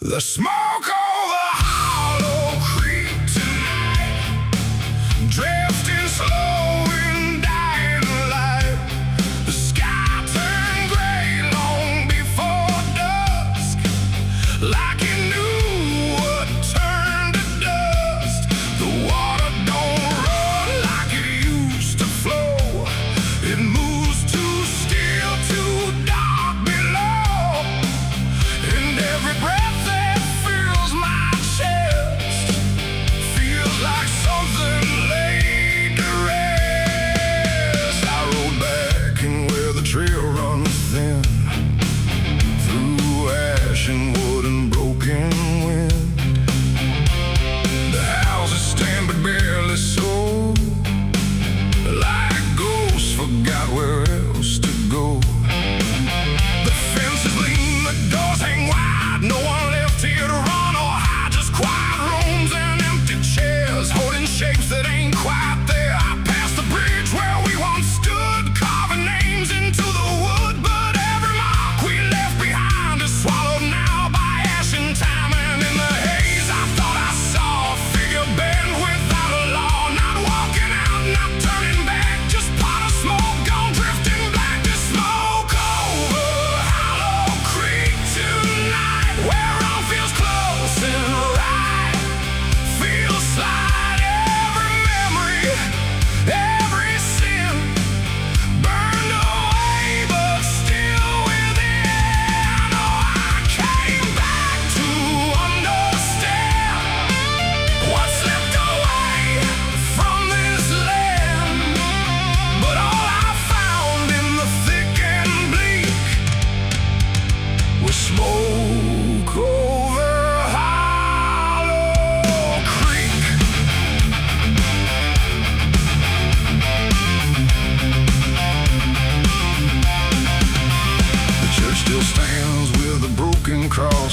The smoke over Hollow Creek tonight, drifting slow and dying light. The sky turned gray long before dusk, like it knew what turned to dust. The water don't run like it used to flow. It moves too still, too dark below. And every breath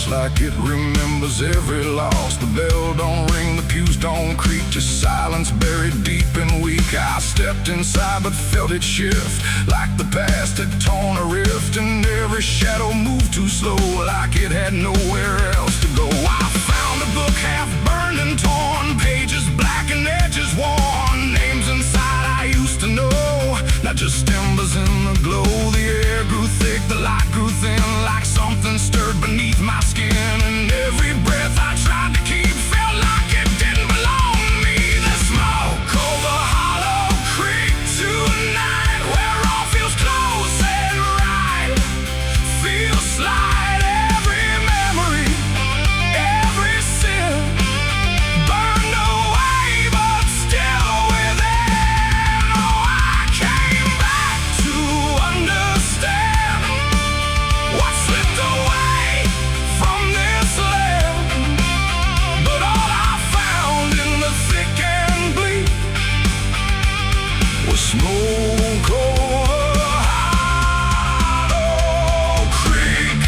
like it remembers every loss. The bell don't ring, the pews don't creak, just silence buried deep and weak. I stepped inside but felt it shift, like the past had torn a rift. And every shadow moved too slow, like it had nowhere else to go. I found a book half burned and torn, pages black and edges worn. Names inside I used to know, not just embers in the glow. The air grew thick, the light grew thin, like something stirred beneath my skin. And every breath I tried to keep felt like it didn't belong to me. The smoke over Hollow Creek tonight, where all feels close and right, feels slight. Every memory, every sin burned away, but still within. Oh, I came back to understand what slipped away from this land. But all I found in the thick and bleak was smoke over Hollow Creek.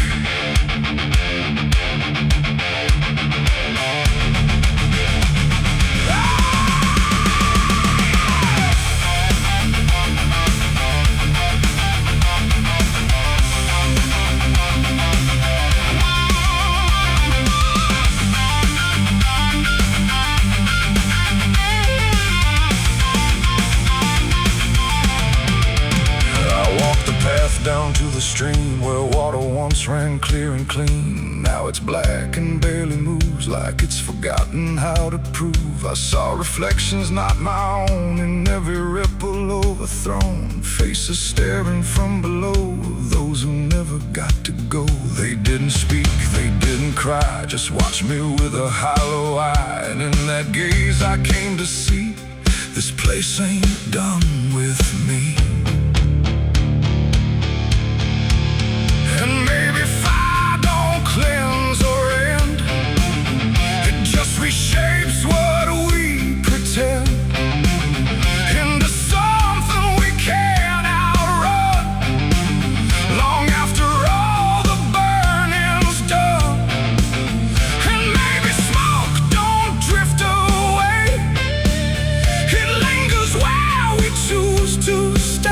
Down to the stream where water once ran clear and clean. Now it's black and barely moves, like it's forgotten how to prove. I saw reflections not my own in every ripple overthrown. Faces staring from below, those who never got to go. They didn't speak, they didn't cry, just watched me with a hollow eye. And in that gaze I came to see, this place ain't done with me. And maybe fire don't cleanse or end, it just reshapes what we pretend into something we can't outrun. Long after all the burning's done, and maybe smoke don't drift away, it lingers where we choose to stay.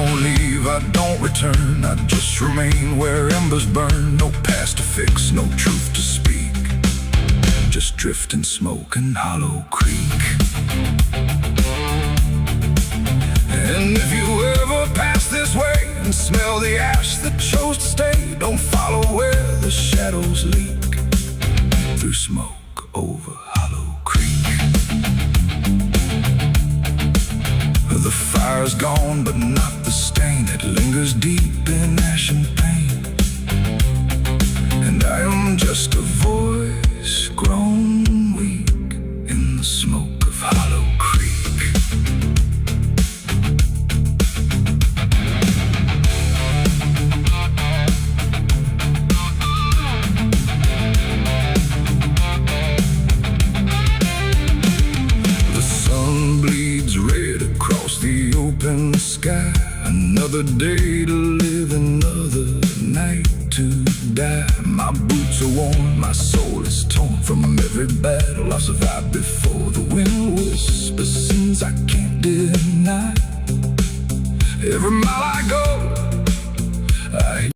don't leave, I don't return, I just remain where embers burn. No past to fix, no truth to speak, just drift and smoke in Hollow Creek. And if you ever pass this way and smell the ash that chose to stay, don't follow where the shadows leak through smoke over Hollow Creek. The fire's gone, but not the stain. It lingers deep in ash and pain. And I am just a voice grown weak in the smoke of Hollow Creek. The sun bleeds red across the open sky. Another day to live, another night to die. My boots are worn, my soul is torn from every battle I survived before. The wind whispers sins I can't deny. Every mile I go, I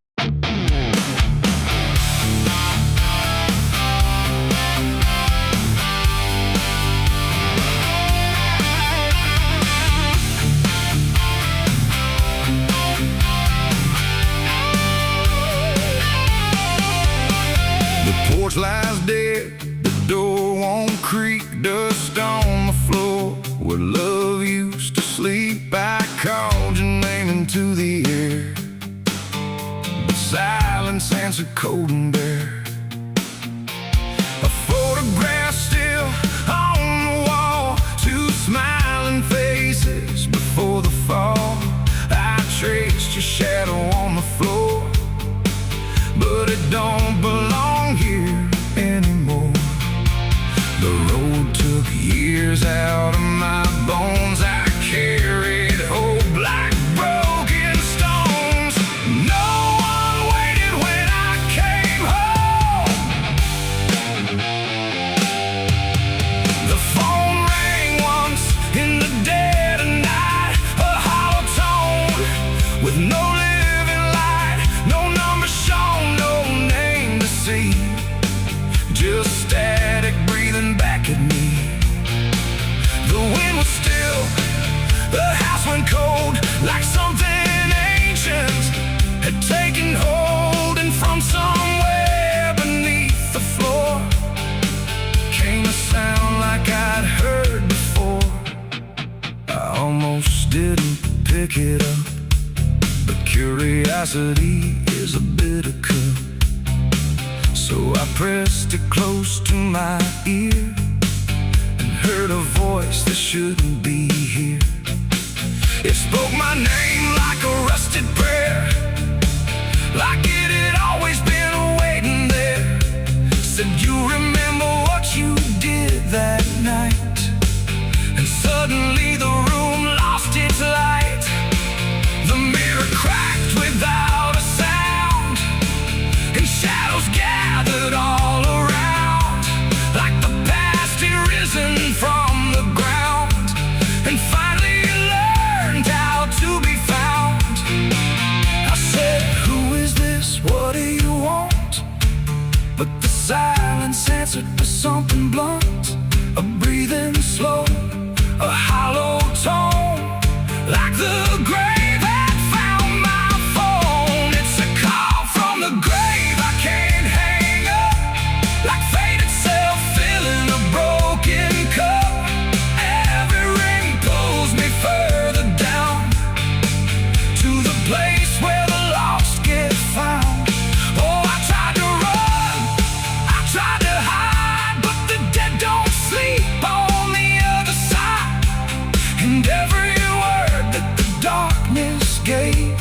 the porch lies dead, the door won't creak, dust on the floor where love used to sleep. I called your name into the air, but silence answered cold and bare. A photograph still on the wall, two smiling faces before the fall. I traced your shadow on the floor, but it don't belong here anymore. The road took years out of my bones. I carried hope like broken stones. No one waited when I came home. The phone rang once in the dead of night, a hollow tone with no living light, no number shown, no name to see, just static breathing back at me. The wind was still, the house went cold, like something ancient had taken hold, and from somewhere beneath the floor came a sound like I'd heard before. I almost didn't pick it up, but curiosity is a bitter cup. So I pressed it close to my ear and heard a voice that shouldn't be here. It spoke my name like a rusted prayer, like it had always been waiting there. Said, you remember what you did that night? And suddenly the room lost its light. The mirror cracked without a sound, and shadows gathered all around, like the past had risen from the ground and finally learned how to be found. I said, who is this? What do you want? But the silence answered with something blunt, a breathing slow, a hollow tone, like the grave had found my phone. It's a call from the grave I can't hang up, like fate itself filling a broken cup. Every ring pulls me further down to the place where the lost get found. Oh, I tried to run, I tried to hide, but the dead don't sleep on the other side. And every word that the darkness gave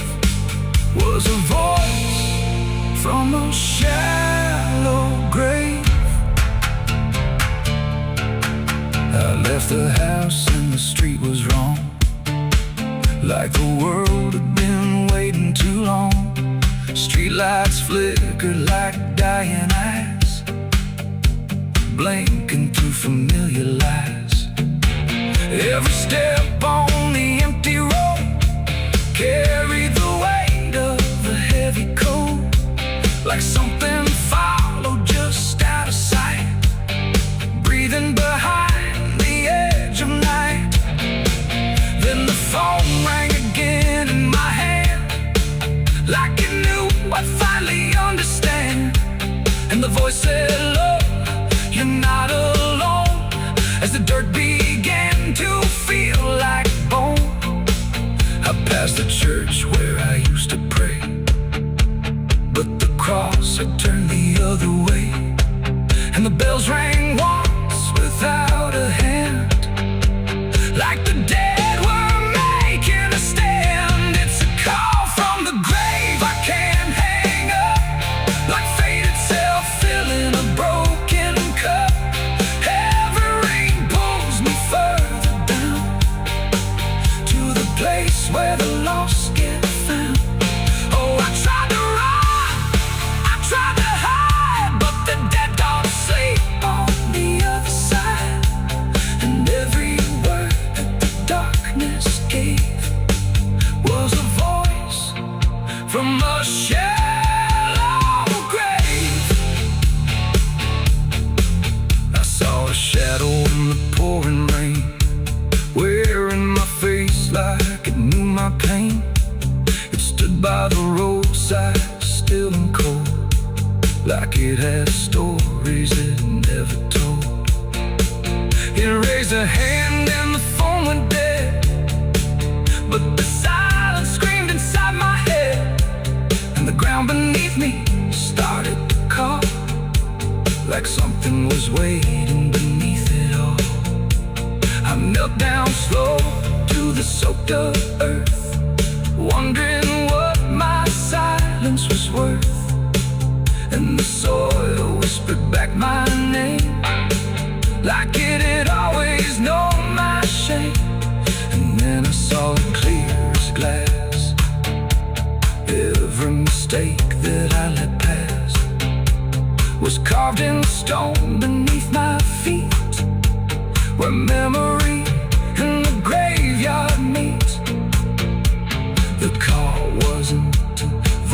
was a voice from a shallow grave. I left the house and the street was wrong, like the world had been waiting too long. Streetlights flickered like dying eyes, blinking through familiar lies. Every step on the empty road carried place where the lost get found. Oh, I tried to run, I tried to hide, but the dead don't sleep on the other side. And every word that the darkness gave was a voice from a shallow grave. I saw a shadow in the pouring rain, wearing my face like it knew my pain. It stood by the roadside, still and cold, like it had stories it never told. It raised a hand and the phone went dead, but the silence screamed inside my head, and the ground beneath me started to call, like something was waiting beneath it all. I knelt down slow to the soaked up earth, wondering what my silence was worth. And the soil whispered back my name, like it had always known my shame. And then I saw it clear as glass, every mistake that I let pass was carved in stone beneath my feet, where memory and the graveyard meet. The call wasn't a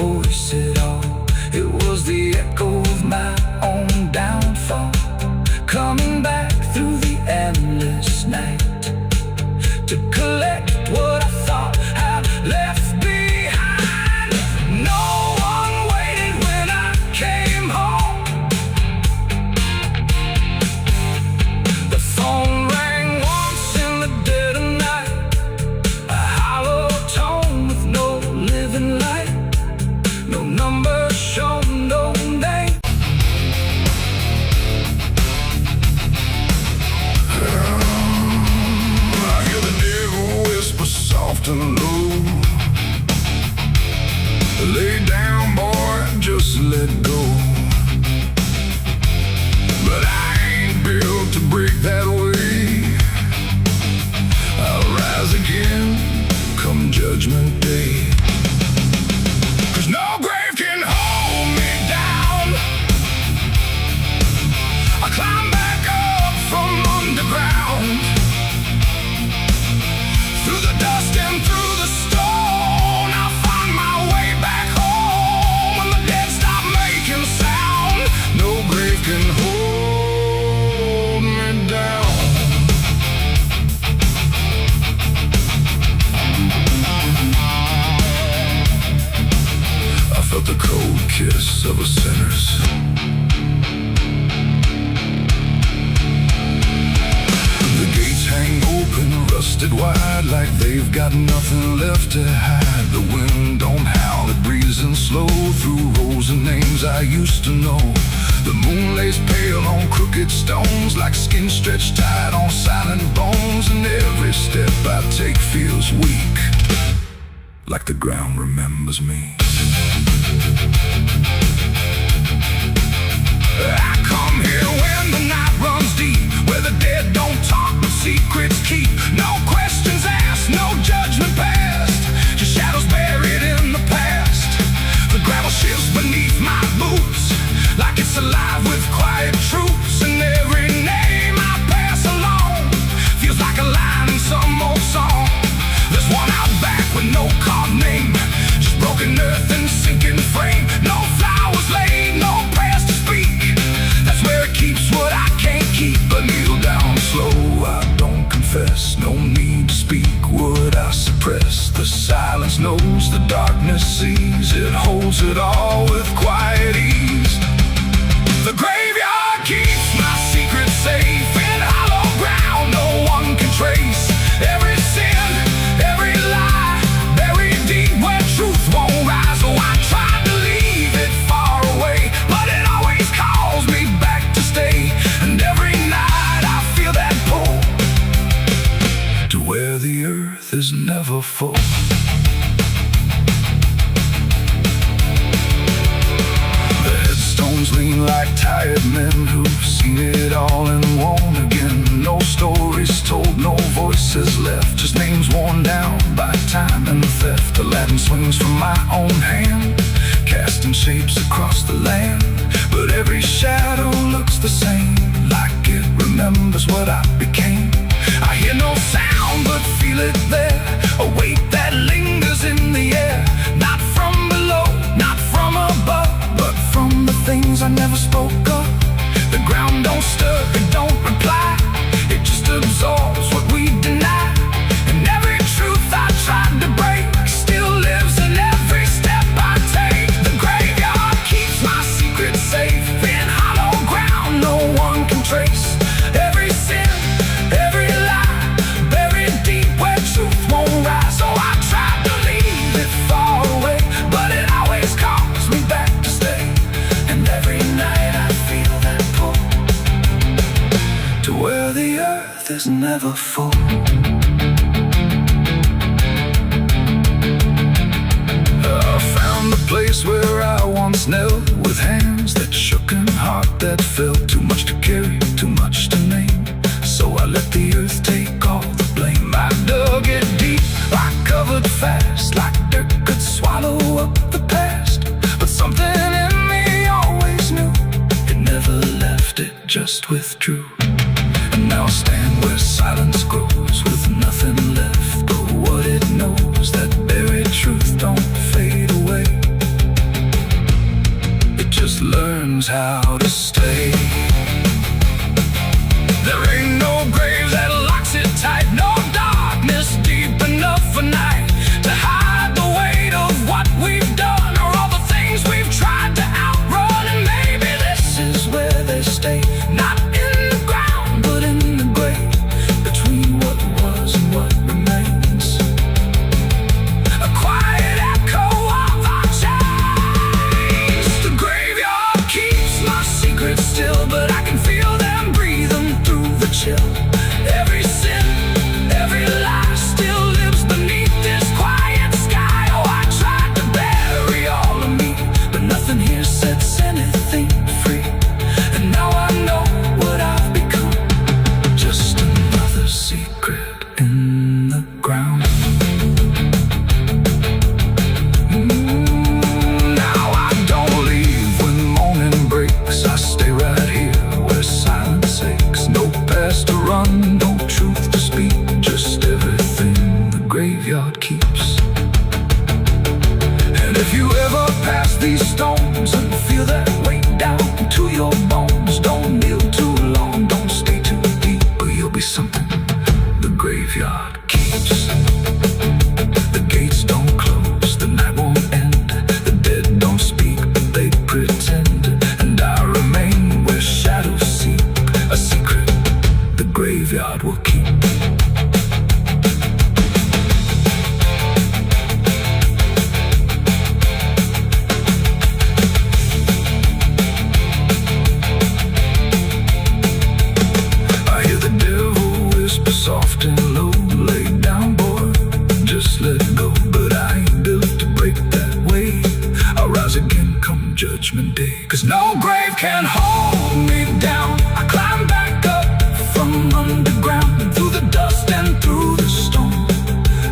voice at all, it was the echo of my own downfall, coming back through the endless night to collect what I thought I'd left behind. No one waited when I came home. The phone rang once in the dead of night, a hollow tone with no living light, no number shown, no name. I hear the devil whisper soft and low, lay down, boy, just let go. But I ain't built to break that way. I'll rise again come Judgment Day. 'Cause no grave can hold me down. I climb back up from underground, through the dust and through the stone. I'll find my way back home when the dead stop making sound. No grave can hold me down. I felt the cold kiss of a sinner's. The gates hang open, rusted wide, like they've got nothing left to hide. The wind don't howl, it breathes in slow through rows of names I used to know. The moon lays pale on crooked stones, like skin stretched tight on silent bones. And every step I take feels weak, like the ground remembers me. I come here when the night runs deep, where the dead don't talk but secrets keep. No questions asked, no judgment passed, just shadows buried in the past. The gravel shifts beneath my boots, like it's alive with quiet troops. And every name I pass along feels like a line in some old song. There's one out back with no carved name, just broken earth and sinking frame. No flowers laid, no prayers to speak, that's where it keeps what I can't keep. But kneel down slow, I don't confess, no need to speak what I suppress. The silence knows, the darkness sees, it holds it all with quiet ease. The graveyard keeps my secret safe in hollow ground no one can trace. Every sin, every lie, buried deep where truth won't rise. Oh, I tried to leave it far away, but it always calls me back to stay. And every night I feel that pull to where the earth is never full. The headstone bones lean like tired men who've seen it all and won't again. No stories told, no voices left, just names worn down by time and theft. The Latin swings from my own hand, casting shapes across the land. But every shadow looks the same, like it remembers what I became. I hear no sound but feel it there, a weight that lingers in the air. Not from below, not from above, but from the things I never spoke of. The ground don't stir, it don't reply, it just absorbs what we deny. And every truth I tried to break still lives in every step I take. The graveyard keeps my secrets safe in hollow ground no one can trace. Every sin, every lie, buried deep where truth won't rise. So I tried to leave it far away, but it always calls me back to stay. And every night I feel that pull to where the earth is never full. I found the place where I once knelt, with hands that shook and heart that felt. Too much to carry, too much to name, so I let the earth take all the blame. I dug it deep, I covered fast, like dirt could swallow up the past. But something in me always knew, it never left, it just withdrew. And now I stand where silence grows, with nothing left but what it knows. That buried truth don't fade away, it just learns how to stay. There ain't no grave that locks it tight, no darkness deep enough for night to hide the weight of what we've done, or all the things we've tried to outrun. And maybe this is where they stay, not in the ground but in the grave, between what was and what remains. A quiet echo of our chains. The graveyard keeps my secrets still, but I can feel them breathing through the chill. Every sin, every lie still lives beneath this quiet sky. Oh, I tried to bury all of me, but nothing here sets anything free. And now I know what I've become, just another secret in the ground. Now I don't leave when morning breaks, I stay right here where silence aches. No past to run, no truth to speak, just everything the graveyard keeps. And if you ever pass these stones and feel that weight down to your bones, don't kneel too long, don't stay too deep, or you'll be something the graveyard keeps. The gates don't close, the night won't end, the dead don't speak but they pretend. And I remain where shadows seep, a secret the graveyard will keep. I hear the devil whisper soft and low, lay down boy, just let go. But I ain't built to break that way, I'll rise again come judgment day. Cause no grave can hold me down, I climb back up from underground, through the dust and through the storm.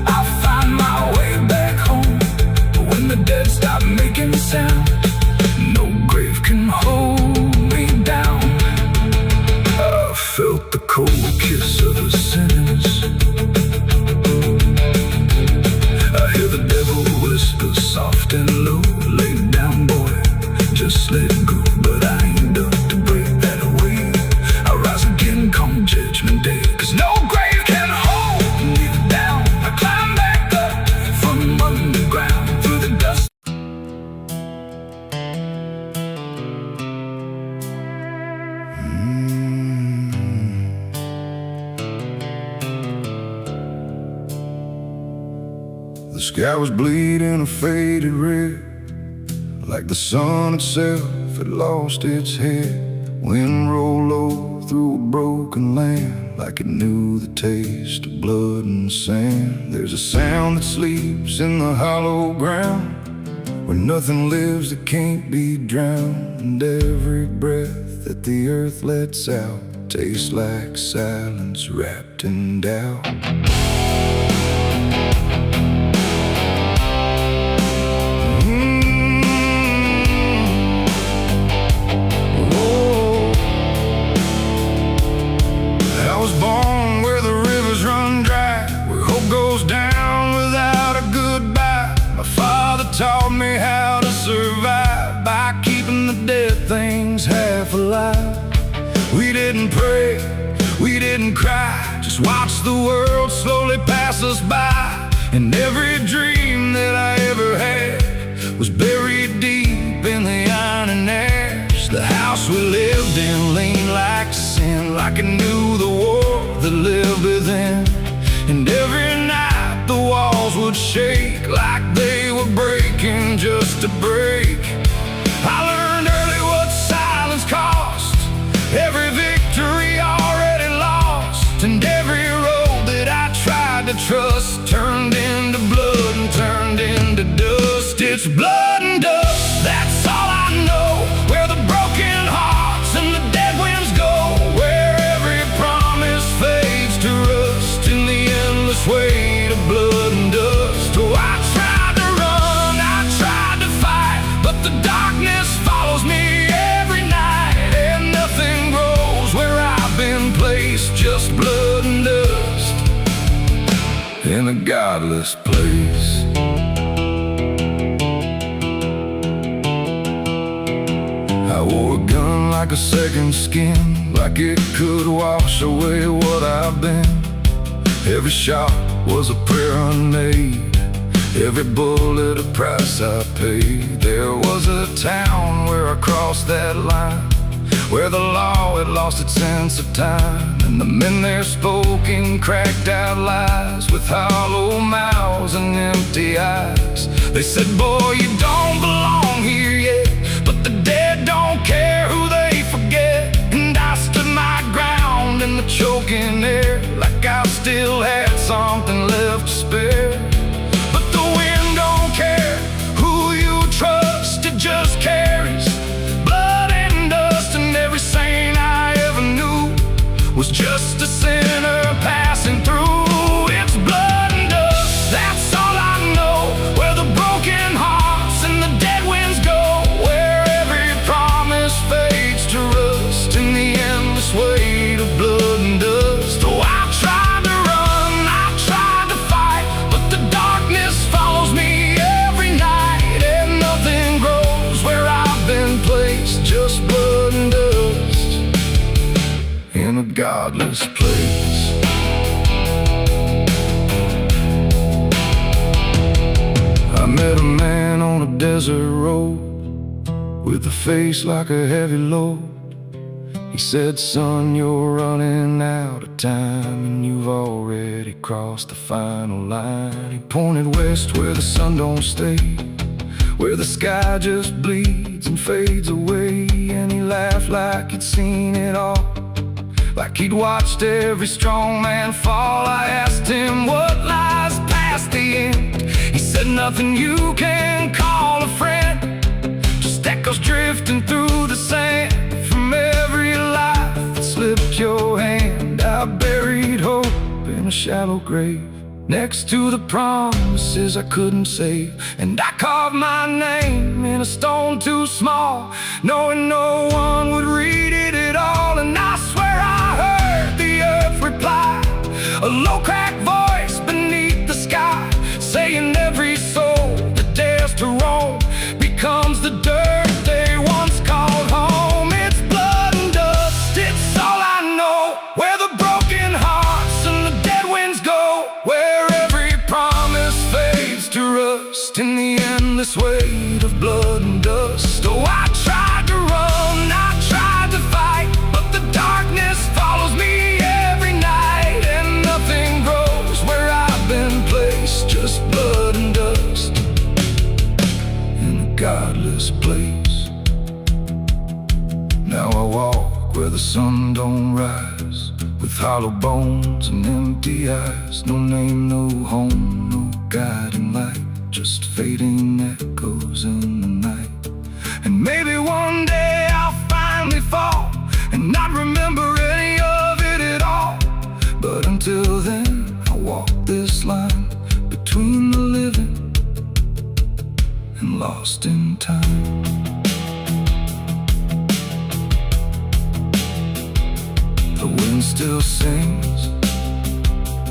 I'll find my way back home, but when the dead stop making sound, no grave can hold me down. I felt the cold kiss of the sinners, I hear the devil whisper soft and low, lay down boy, just let go. But I ain't done to break that away, I'll rise again come judgment day. Cause no grave can hold me down, I climb back up from underground, through the dust. The sky was bleeding a faded red, like the sun itself had lost its head. Wind rolled low through a broken land, like it knew the taste of blood and sand. There's a sound that sleeps in the hollow ground, where nothing lives that can't be drowned, and every breath that the earth lets out tastes like silence wrapped in doubt. I was born where the rivers run dry, where hope goes down without a goodbye. My father taught me how to survive by keeping the dead things half alive. We didn't pray, we didn't cry, just watch the world slowly pass us by. And every dream that I ever had was buried deep in the iron and ash. The house we lived in leaned like sin, like it knew the war that lived within. And every night the walls would shake like they were breaking just to break. I learned early what silence cost, every victory already lost, and every road that I tried to trust turned into blood and turned into dust. It's blood and dust, that's all I know, where the broken hearts and the dead winds go, where every promise fades to rust in the endless weight of blood and dust. Oh, I tried to run, I tried to fight, but the darkness follows me every night, and nothing grows where I've been placed, just blood and dust in a godless place. I wore a gun like a second skin, like it could wash away what I've been. Every shot was a prayer unmade, every bullet a price I paid. There was a town where I crossed that line, where the law had lost its sense of time, and the men there spoke in cracked out lies, with hollow mouths and empty eyes. They said, boy, you don't belong here yet, but the dead don't care who they forget. And I stood my ground in the choking air, like I still had something left to spare. But the wind don't care who you trust, it just carries blood and dust. And every saint I ever knew was just a sinner passing through. It's blood and dust, that's all I know, where the broken hearts and the dead winds go, where every promise fades to rust in the endless weight of blood and dust. Oh, I tried to run, I tried to fight, but the darkness follows me every night, and nothing grows where I've been placed, just blood and dust in a godless place. I met a man on a desert road with a face like a heavy load. He said, son, you're running out of time, and you've already crossed the final line. He pointed west where the sun don't stay, where the sky just bleeds and fades away. And he laughed like he'd seen it all, like he'd watched every strong man fall. I asked him what lies past the end. He said, nothing you can call a friend, just echoes drifting through the sand from every life that slipped your hand. I buried hope in a shallow grave, next to the promises I couldn't save. And I carved my name in a stone too small, knowing no one would read it at all. And I swear I heard the earth reply, a low cracked voice beneath the sky, saying every soul that dares to roam becomes the dirt they once called home. It's blood and dust, it's all I know, where the broken hearts and the dead winds go, where every promise fades to rust in the endless weight of blood and dust. Oh, I tried to run, I tried to fight, but the darkness follows me every night, and nothing grows where I've been placed, just blood and dust in a godless place. Now I walk where the sun don't rise, with hollow bones and empty eyes. No name, no home, no guiding light, just just fading echoes in the night. And maybe one day I'll finally fall and not remember any of it at all. But until then, I'll walk this line between the living and lost in time. The wind still sings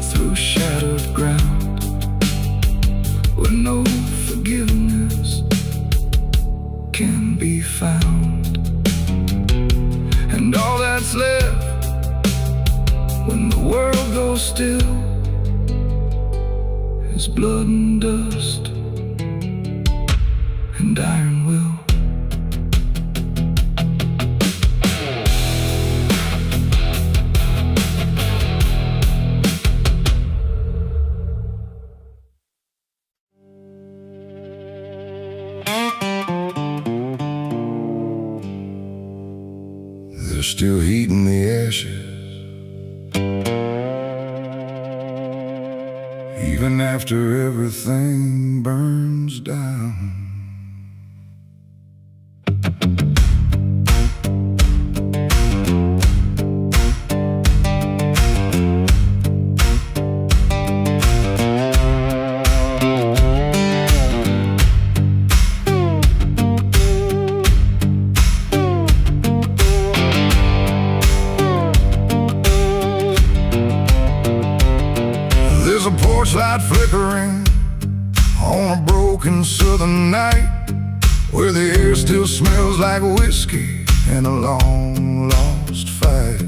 through shattered ground, where no forgiveness can be found. And all that's left when the world goes still is blood and dust and iron will. They're still heating the ashes, even after everything burns down. There's a porch light flickering on a broken southern night, where the air still smells like whiskey and a long lost fight.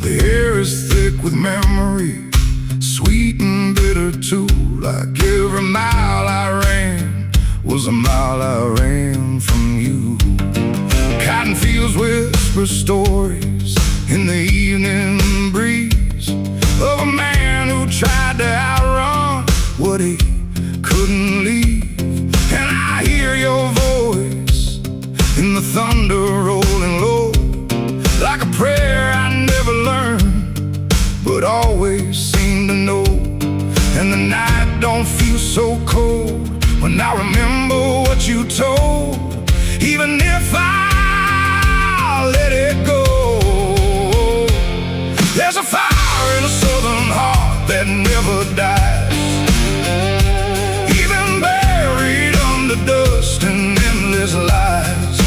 The air is thick with memory, sweet and bitter too. Like every mile I ran was a mile I ran from you. Cotton fields whisper stories in the evening breeze of a man who tried to outrun what he couldn't leave. And I hear your voice in the thunder rolling low, like a prayer I never learned but always seem to know. And the night don't feel so cold when I remember what you told, even if I let it go. There's a fire in a southern heart that never dies, even buried under dust and endless lies.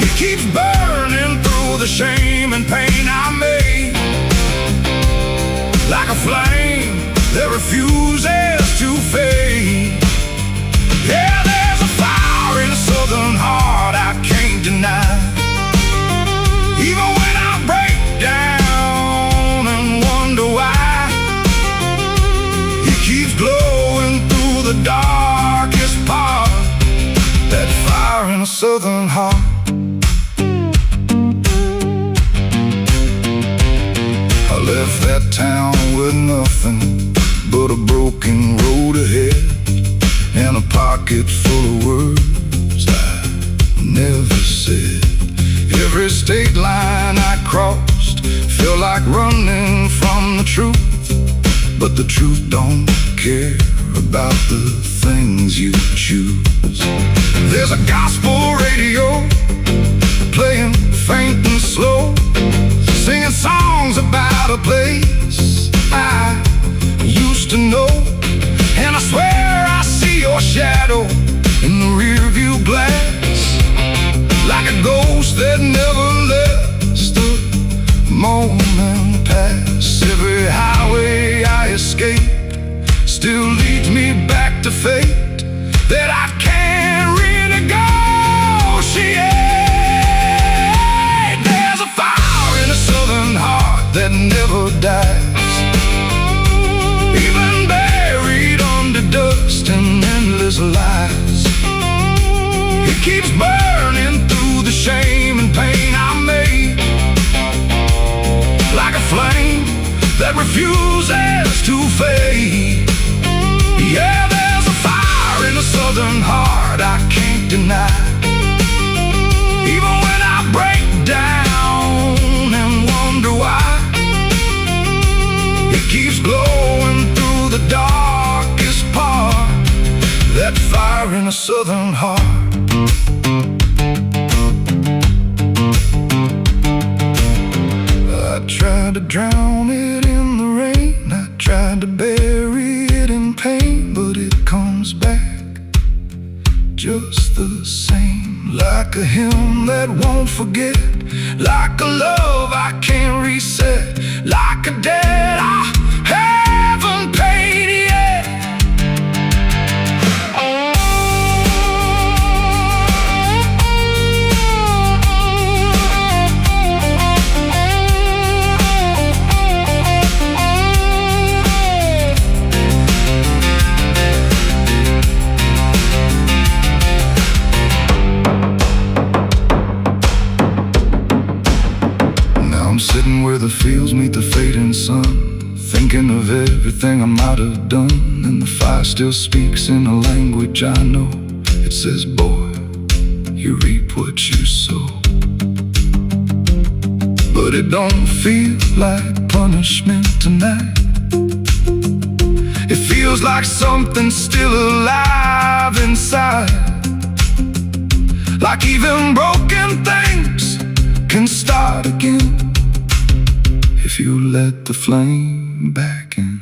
It keeps burning through the shame and pain I made, like a flame that refuses to fade. Yeah, there's a fire in a southern heart I can't deny, even when I break down and wonder why. It keeps glowing through the darkest part, that fire in a southern heart. I left that town with nothing but a broken road ahead and a pocket full of words I never said. Every state line I crossed felt like running from the truth, but the truth don't care about the things you choose. There's a gospel radio playing faint and slow, singing songs about a place I used to know. And I swear I see your shadow in the rearview glass, like a ghost that never lets the moment pass. Every highway I escape still leads me back to fate that I can't renegotiate. There's a fire in a southern heart that never dies, even buried under dust and endless lies. It keeps burning through the shame and pain I made, like a flame that refuses to fade. Yeah, there's a fire in a southern heart I can't deny, even when I break down and wonder why. It keeps glowing through the darkest part, a southern heart. I tried to drown it in the rain, I tried to bury it in pain, but it comes back just the same. Like a hymn that won't forget, like a love I can't reset, like a debt I haven't paid yet. Sitting where the fields meet the fading sun, thinking of everything I might have done. And the fire still speaks in a language I know. It says, boy, you reap what you sow. But it don't feel like punishment tonight. It feels like something still alive inside. Like even broken things can start again if you let the flame back in.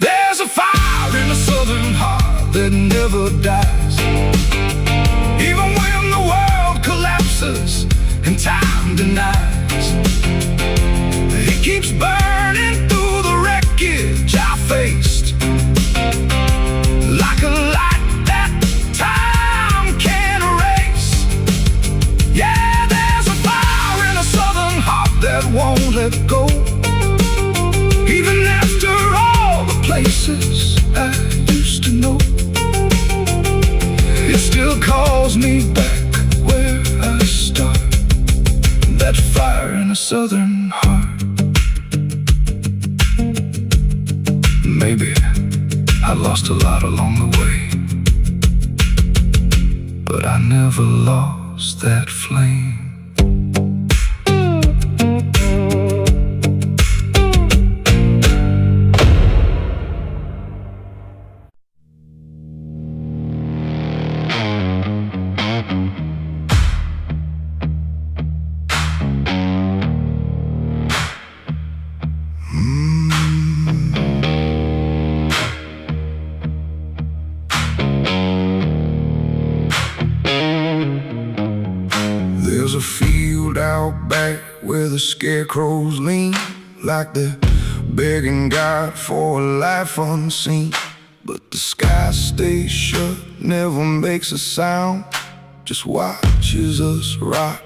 There's a fire in a southern heart that never dies. Even when the world collapses and time denies, it keeps burning through the wreckage I faced, like a light that time can't erase. Yeah, there's a fire in a southern heart that won't let go. Even after all the places I used to know, it still calls me back where I start. That fire in a southern heart. Maybe I lost a lot along the way, but I never lost that flame. There's a field out back where the scarecrows lean, like they're begging God for a life unseen. But the sky stays shut, never makes a sound, just watches us rot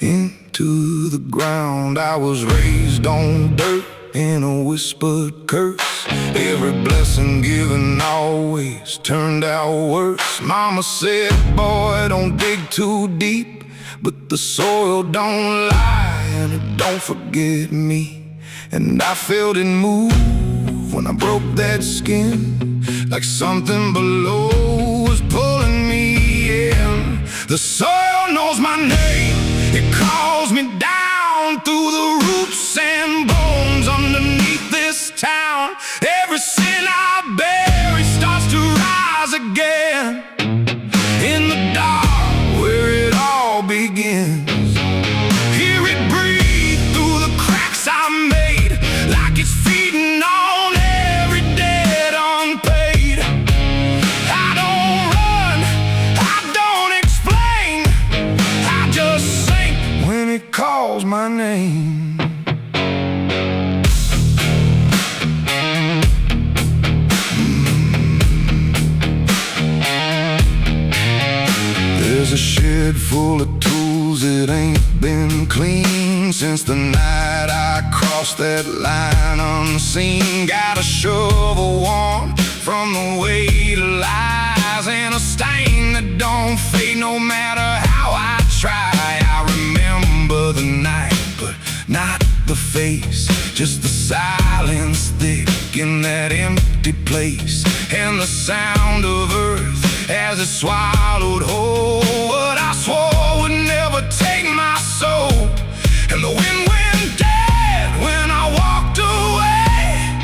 into the ground. I was raised on dirt in a whispered curse. Every blessing given always turned out worse. Mama said, boy, don't dig too deep, but the soil don't lie and it don't forget me. And I felt it move when I broke that skin, like something below was pulling me in. The soil knows my name, it calls me down through the roots and bones underneath this town. Every sin I bury starts to rise again in the dark where it all begins. Hear it breathe through the cracks I made, like it's feeding on every debt unpaid. I don't run, I don't explain, I just sink when it calls my name. There's a shed full of tools that ain't been clean since the night I crossed that line unseen. Got a shovel worn from the weight of lies, and a stain that don't fade no matter how I try. I remember the night, but not the face, just the silence thick in that empty place, and the sound of earth as it swallowed whole what I swore would never take my soul. And the wind went dead when I walked away,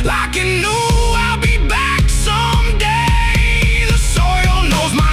like it knew I'll be back someday. The soil knows my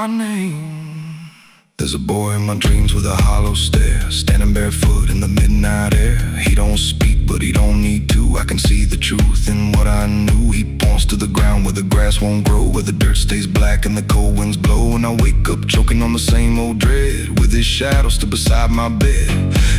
my name. There's a boy in my dreams with a hollow stare, standing barefoot in the midnight air. He don't speak, but he don't need to. I can see the truth in what I knew. He points to the ground where the grass won't grow, where the dirt stays black and the cold winds blow. And I wake up choking on the same old dread, with his shadow still beside my bed.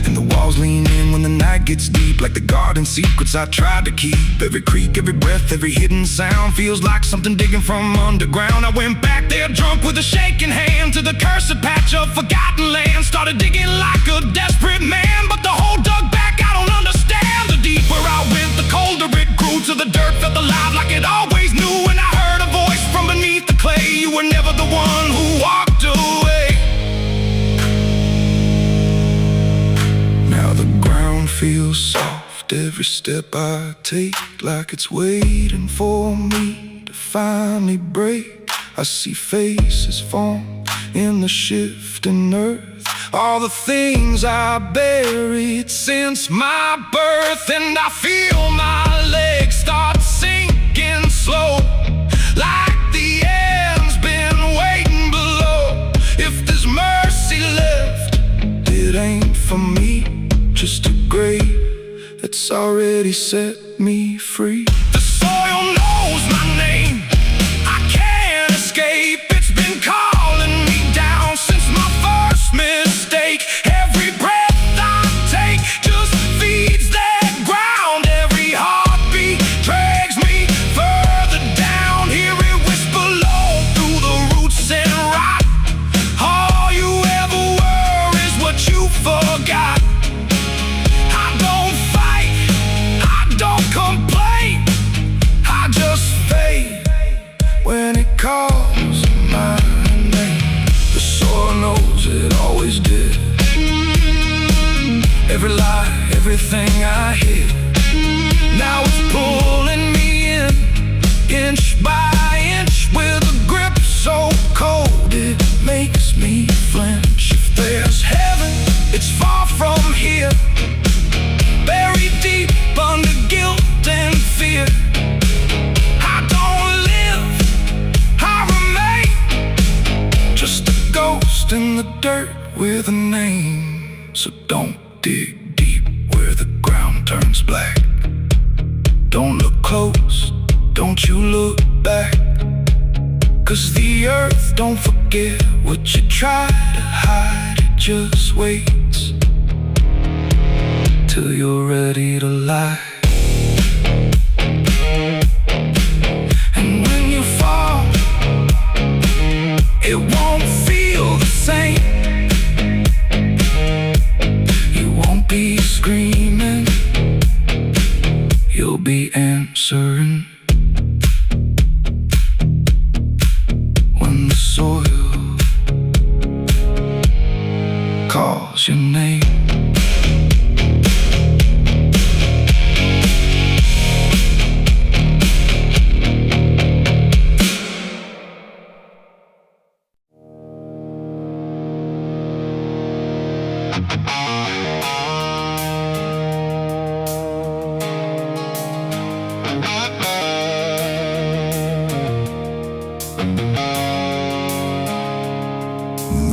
And the walls lean in when the night gets deep, like the garden secrets I tried to keep. Every creak, every breath, every hidden sound feels like something digging from underground. I went back there drunk with a shaking hand to the cursed patch of forgotten land. Started digging like a desperate man, but the hole dug back, I don't understand. The deeper I went, the colder it grew, till the dirt felt alive like it always knew. And I heard a voice from beneath the clay, you were never the one who walked away. Now the ground feels soft, every step I take, like it's waiting for me to finally break. I see faces form in the shifting earth, all the things I buried since my birth. And I feel my legs start sinking slow, like the end's been waiting below. If there's mercy left, it ain't for me, just a grave that's already set me free. The soil knows my name, I can't escape. It's been calling me down since my first mistake. Every breath I take just feeds that ground. Every heartbeat drags me further down. Hear it whisper low through the roots and rot. All you ever were is what you forgot. I don't fight, I don't complain, I just fade when it calls my name. The soil knows it always did. Every lie, everything I hid, now it's pulling me in, inch by inch, with a grip so cold it makes me flinch. If there's heaven, it's far from here, buried deep under guilt and fear. I don't live, I remain, just a ghost in the dirt with a name. So don't dig deep where the ground turns black. Don't look close, don't you look back, 'cause the earth don't forget what you try to hide. It just waits till you're ready to lie. And when you fall, it won't feel the same. You won't be screaming, you'll be answering. When the soil calls your name.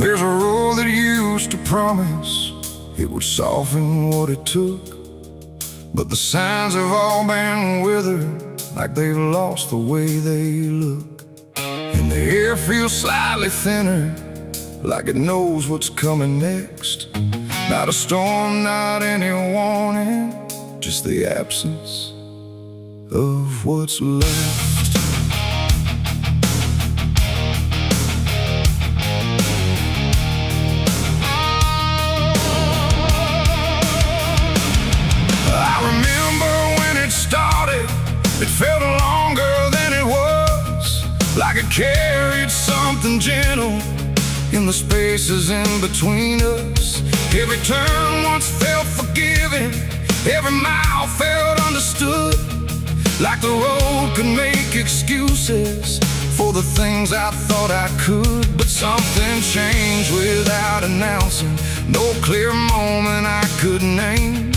There's a road that used to promise it would soften what it took, but the signs have all been withered, like they've lost the way they look. And the air feels slightly thinner, like it knows what's coming next. Not a storm, not any warning, just the absence of what's left. It felt longer than it was, like it carried something gentle in the spaces in between us. Every turn once felt forgiving, every mile felt understood, like the road could make excuses for the things I thought I could. But something changed without announcing, no clear moment I could name,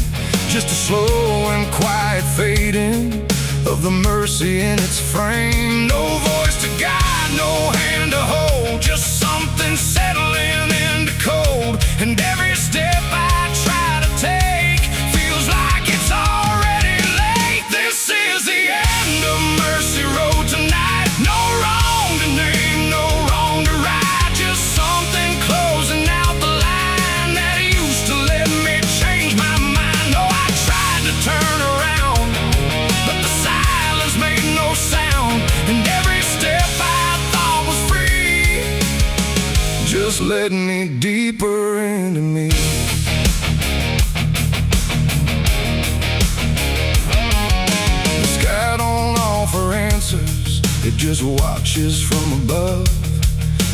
just a slow and quiet fading of the mercy in its frame. No voice to guide, no hand to hold, just been settling into cold, and every step I try to take feels like it's already late. This is the end of Mercy Road tonight. No wrong to name, no wrong to right, just something closing out the line that used to let me change my mind. Oh, I tried to turn around, but the silence made no sound, and every step I thought was free just led me deeper into me. The sky don't offer answers, it just watches from above,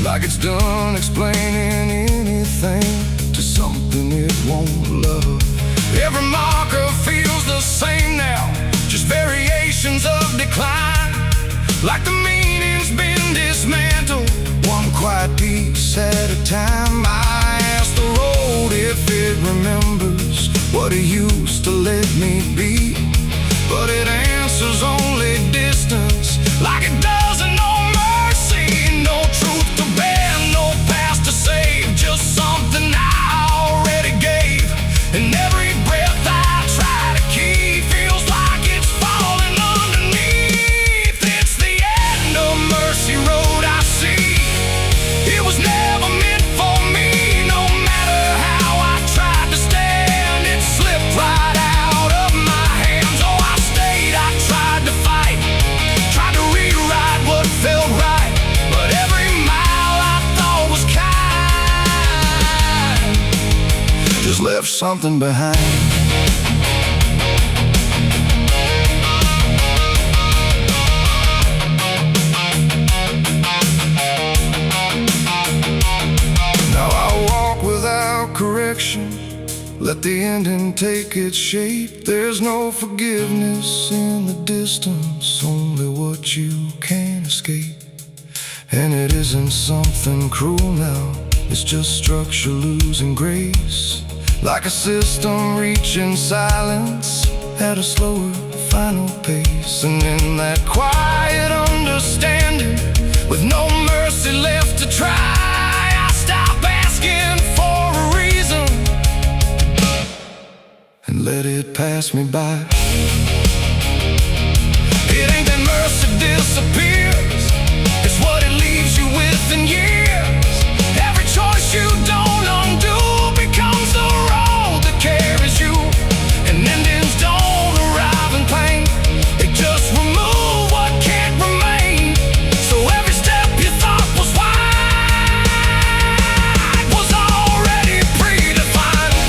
like it's done explaining anything to something it won't love. Every marker feels the same now, just variations of decline, like the meaning's been dismantled, one quiet piece at a time. I ask the road if it remembers what it used to let me be, but it answers only distance, like it doesn't know mercy. No truth to bear, no past to save, just something I already gave. And every breath I try to keep feels like it's falling underneath. It's the end of Mercy Road, I see. It was never meant for me. No matter how I tried to stand, it slipped right out of my hands. Oh, I stayed, I tried to fight, tried to rewrite what felt right, but every mile I thought was kind just left something behind. Correction, let the ending take its shape. There's no forgiveness in the distance, only what you can't escape. And it isn't something cruel now, it's just structure losing grace, like a system reaching silence at a slower final pace. And in that quiet understanding, with no mercy left to try, I stop asking for a reason and let it pass me by. It ain't that mercy disappears, it's what it leaves you with in years. Every choice you don't undo becomes the road that carries you, and endings don't arrive in pain, they just remove what can't remain. So every step you thought was wide was already predefined.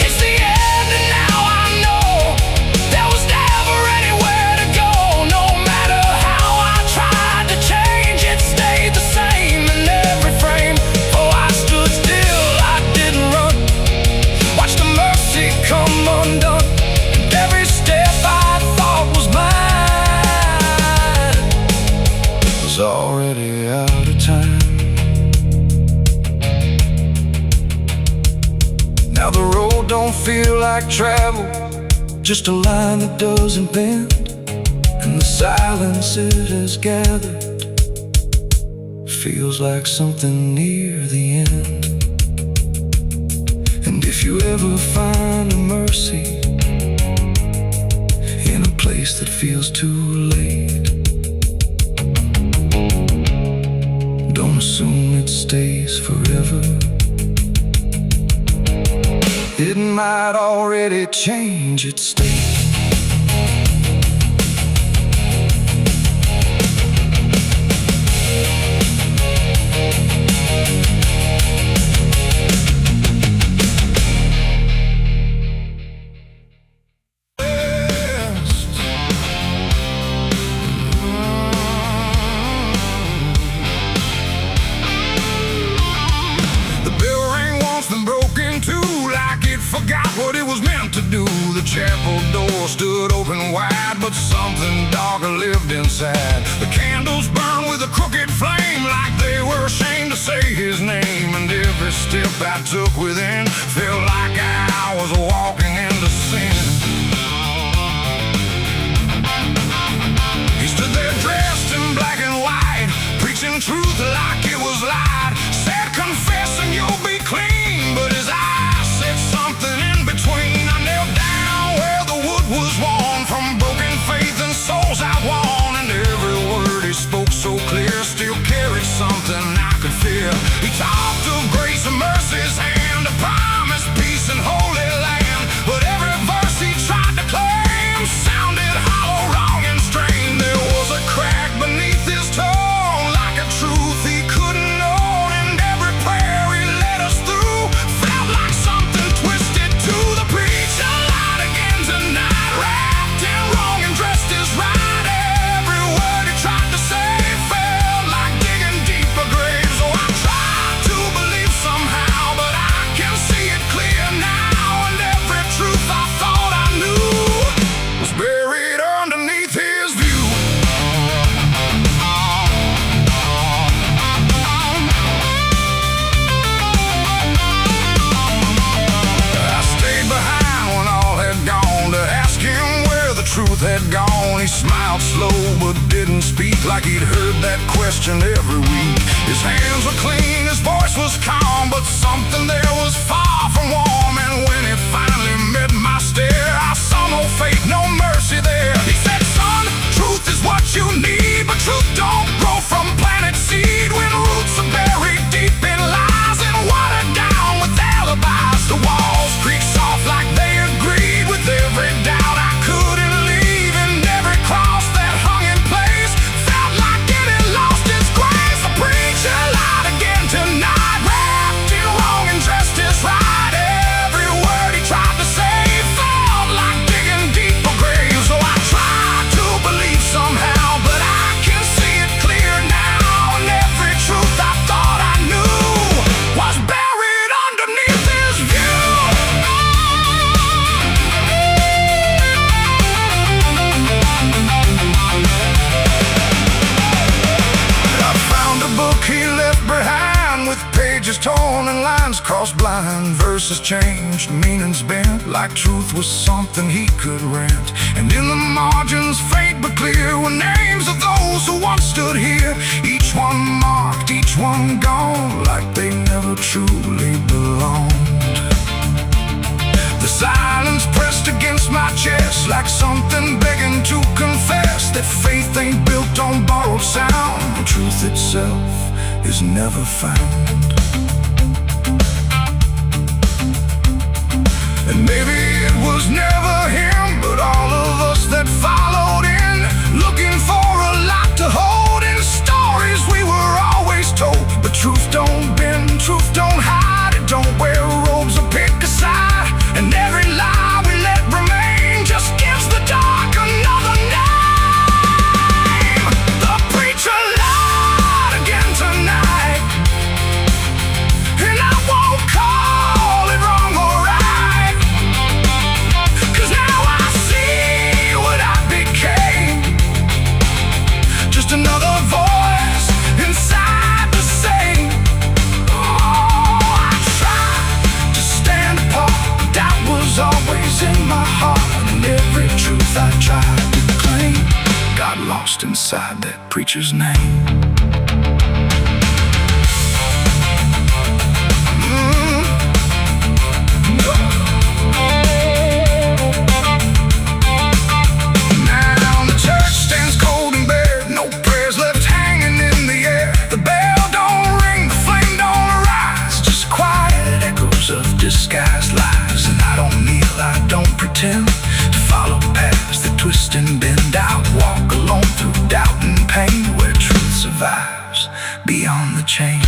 It's the end, and now I know there was never anywhere to go. No matter how I tried to change, it stayed the same in every frame. Oh, I stood still, I didn't run, watched the mercy come undone, and every step I thought was mine was already out of time. Now the road don't feel like travel, just a line that doesn't bend, and the silence it has gathered feels like something near the end. And if you ever find a mercy in a place that feels too late, don't assume it stays forever. It might already change its state. Forgot what it was meant to do. The chapel door stood open wide, but something darker lived inside. The candles burned with a crooked flame, like they were ashamed to say his name, and every step I took within felt like I was walking into sin. He stood there dressed in black and white, preaching truth like it was light. Said, confess and you'll be clean, but his eyes said something in between. I knelt down where the wood was worn from broken faith and souls I won, and every word he spoke so clear still carried something I could feel. He talked of grace and mercy's hand, a promise, peace and holy land, but every verse he tried to claim sounded hollow, wrong and strained. There was a crack beneath his tone, like a truth he couldn't own, and every prayer he led us through felt like something twisted to the preacher. Lied again tonight, wrapped in wrong and dressed as right. Every word he tried to say felt like digging deeper graves. So I tried to believe somehow, but I can see it clear now, and every truth I thought I knew was buried underneath his view. I stayed behind when all had gone to ask him where the truth had gone. He smiled slow but didn't speak, like he'd heard that question every week. His hands were clean, his voice was calm, but something there was far from warm. And when he finally met my stare, I saw no faith, no mercy there. He said, son, truth is what you need, but truth don't grow from planted seed. When roots are buried deep in lies and watered down with alibis, the walls creak soft like they agreed with every doubt I couldn't leave, and every cross that hung in place felt like it had lost its grace. The preacher lied again tonight, wrapped in wrong and dressed as right. Every word he tried to say felt like digging deeper graves. So I tried to believe somehow, but I can see it clear now, and every truth I thought I knew was buried underneath his view. I found a book he left behind, with pages torn and lines crossed blind, verses changed, meanings bent, like truth was something he could rent. And in the margins, faint but clear, were names of those who once stood here, each one marked, each one gone, like they never truly belonged. The silence pressed against my chest, like something begging to confess that faith ain't built on borrowed sound, the truth itself is never found. And maybe it was never him, but all of us that followed in, looking for a lot to hold in stories we were always told. But truth don't bend, truth don't hide, it don't wear robes or pick a side, and every lie we let remain just gives the dark another name. The preacher lied again tonight, and I won't call it wrong or right, 'cause now I see what I became, just another voice inside the same. Oh, I tried to stand apart, but doubt was always in my heart, and every truth I tried to claim got lost inside that preacher's name. Now the church stands cold and bare, no prayers left hanging in the air. The bell don't ring, the flame don't rise, just quiet echoes of disguised lies. And I don't kneel, I don't pretend to follow paths that twist and bend. I walk alone through doubt and pain, where truth survives beyond the chain.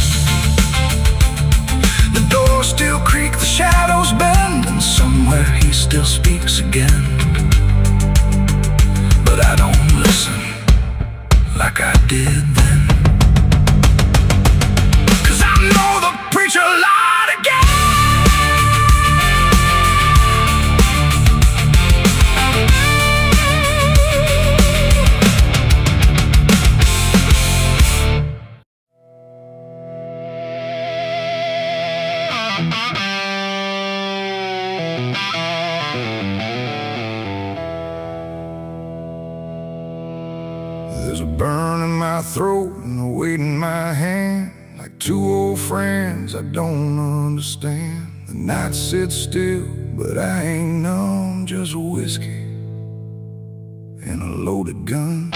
The doors still creak, the shadows bend, and somewhere he still speaks again. But I don't listen like I did then, 'cause I know the preacher lied again. There's a burn in my throat and a weight in my hand, like two old friends I don't understand. The night sits still, but I ain't numb, just whiskey and a loaded gun.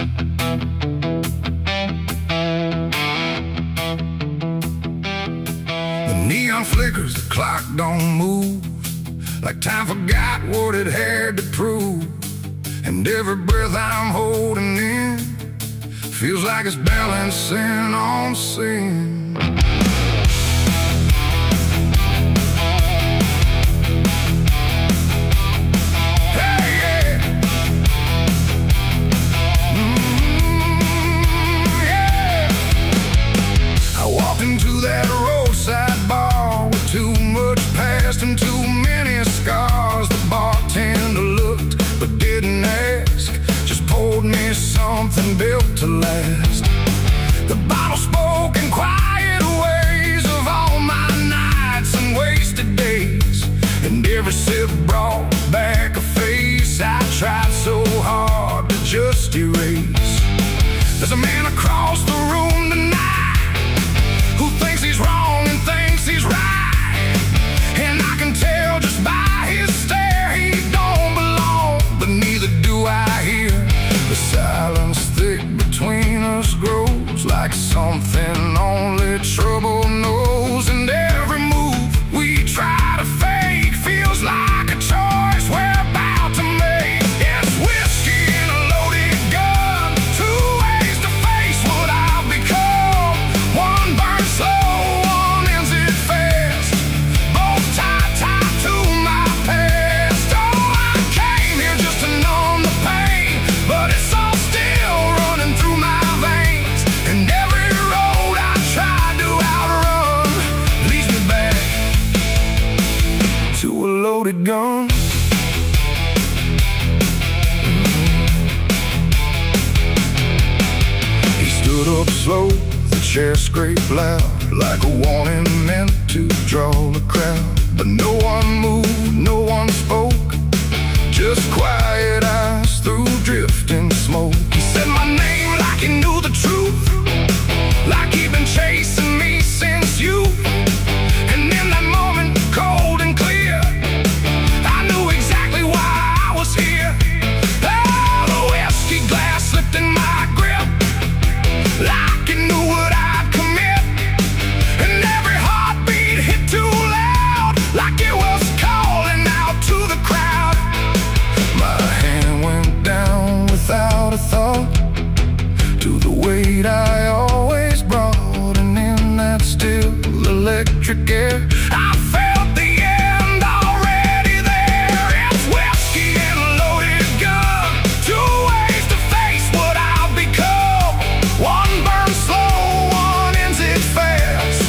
The neon flickers, the clock don't move, like time forgot what it had to prove. And every breath I'm holding in feels like it's balancing on sin. Hey, yeah. Yeah. I walked into that roadside bar with too much past and too many scars. The bartender looked but didn't ask, just poured me something built to last. The bottle spoke in quiet ways of all my nights and wasted days, and every sip brought back a face I tried so hard to just erase. There's a man across the room tonight who thinks he's wrong and thinks he's right, and I can tell just by his stare he don't belong, but neither do I hear. The silence thick between us grows like something only trouble knows, and every move we try to fake feels like a choice we're about to make. It's whiskey and a loaded gun, two ways to face what I've become. One burns slow, one ends it fast, both tied to my past. Oh, I came here just to numb the pain, but it's all still running through my veins, and every road I tried to outrun leads me back to a loaded gun. He stood up slow, the chair scraped loud, like a warning meant to draw the crowd. But no one moved, no one spoke, just quiet eyes through drifting smoke. He said my name like he knew the truth, like he'd been chasing me since youth. And in that moment, cold and clear, I knew exactly why I was here. Oh, the whiskey glass slipped in my grip, like it knew what I'd commit, and every heartbeat hit too loud, like it was calling out to the crowd. My hand went down without a thought to the weight I always brought, and in that still electric air I felt the end already there. It's whiskey and a loaded gun, two ways to face what I've become. One burns slow, one ends it fast,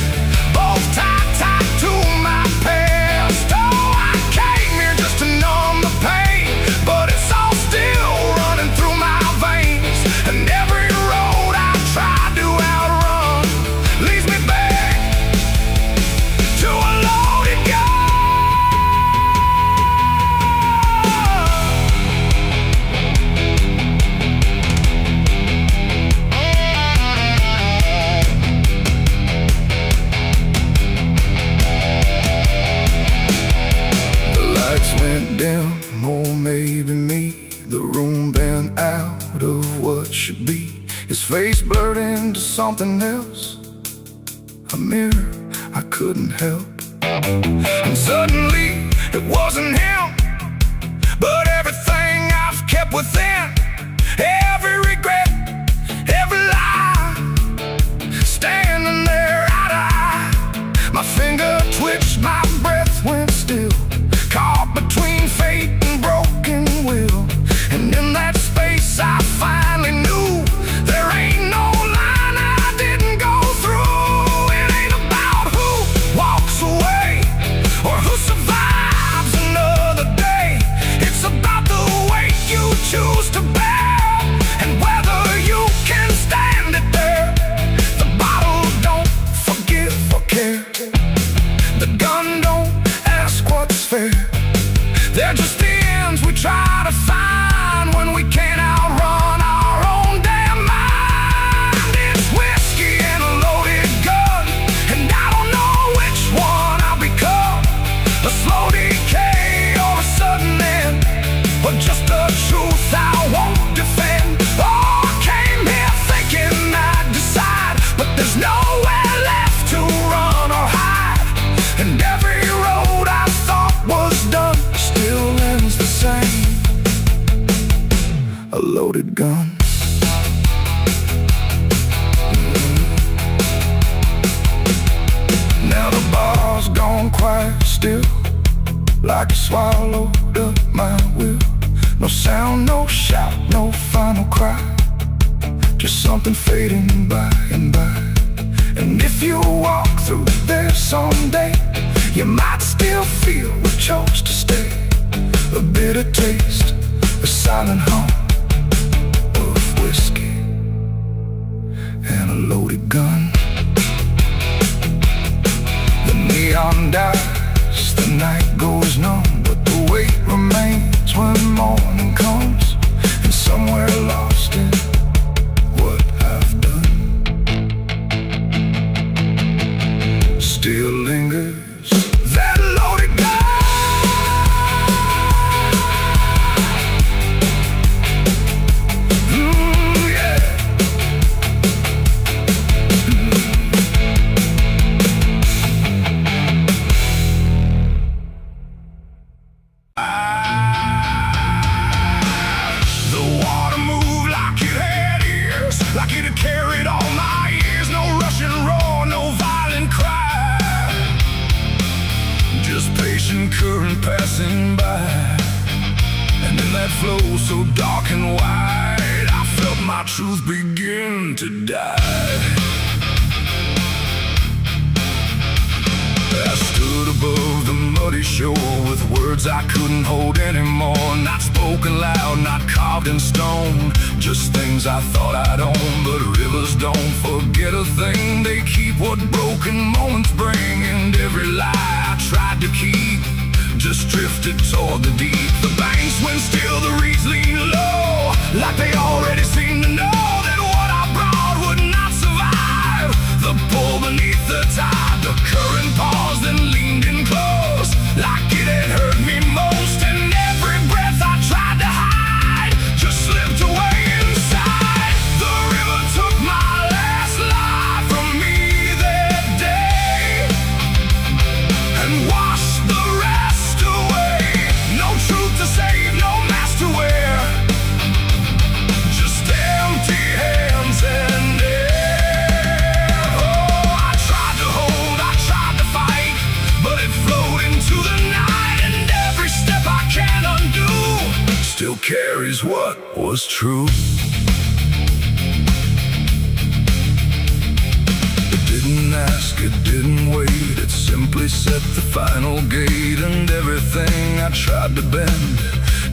both tied to my past. Oh, I came here just to numb the pain, but it's all still running through my veins, and every road I tried to outrun leads me back to a loaded gun. The lights went dim, or maybe me, the room bent out of what should be. His face blurred into something else, a mirror I couldn't help. And suddenly it wasn't him, but everything I've kept within, every regret, every lie, standing there eye to eye. My finger twitched, my breath went still, caught between fate and broken will. And in that space I finally knew there ain't no line I didn't go through. It ain't about who walks away or who survives another day. It's about the way you choose to fair. They're just the ends we try to find when we can't outrun our own damn mind. It's whiskey and a loaded gun, and I don't know which one I'll become. A slow decay or a sudden end, but just the truth I won't defend. Oh, I came here thinking I'd decide, but there's nowhere left to run or hide. And every road I thought was done still ends the same. A loaded gun. Now the bar's gone quiet still, like it swallowed up my will. No sound, no shout, no final cry, just something fading by and by. And if you walk through there someday, you might still feel we chose to stay. A bitter taste, a silent hum of whiskey and a loaded gun. The neon dies, the night goes numb, but the weight remains when morning comes. And somewhere lost in what I've done still lingers that loaded gun. Current passing by, and in that flow so dark and wide, I felt my truth begin to die. I stood above the muddy shore with words I couldn't hold anymore. Not spoken loud, not carved in stone, just things I thought I'd own. But rivers don't forget a thing, they keep what broken moments bring. And every lie I tried to keep just drifted toward the deep. The banks went still, the reeds lean low, like they already seemed to know that what I brought would not survive the pull beneath the tide. The current paused and leaned in close, like it had hurt me most. And every breath I tried to hide just slipped away inside. The river took my last life from me that day and washed the rest away. No truth to save, no mask to wear, just empty hands and air. Oh, I tried to hold, I tried to fight, but it flowed into the night. And every step I can't undo still carries what was true. It didn't ask, it didn't wait, it simply set the final gate. And everything I tried to bend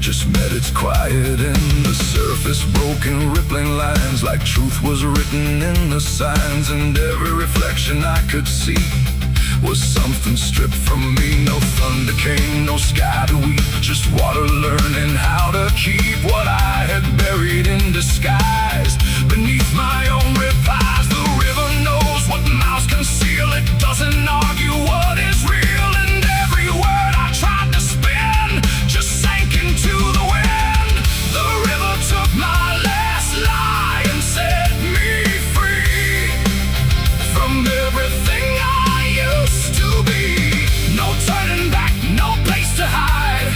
just met its quiet end. The surface broke in rippling lines, like truth was written in the signs. And every reflection I could see was something stripped from me. No thunder came, no sky to weep, just water learning how to keep what I had buried in disguise beneath my own replies. The river knows what mouths conceal, it doesn't argue what is real. And every word I tried to spin just sank into the wind. The river took my last lie and set me free from everything I used to be. No turning back, no place to hide,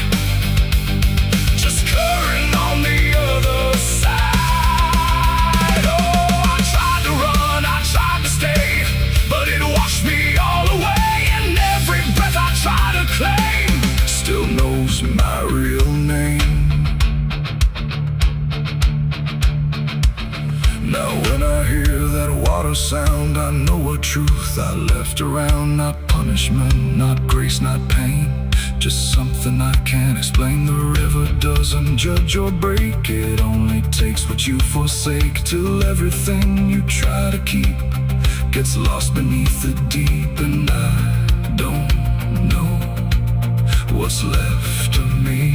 just current on the other side. Oh, I tried to run, I tried to stay, but it washed me all away. And every breath I try to claim still knows my real name. Now when I hear that water sound, I know a truth I left around. Not punishment, not grace, not pain, just something I can't explain. The river doesn't judge or break, it only takes what you forsake, till everything you try to keep gets lost beneath the deep. And I don't know what's what's left of me.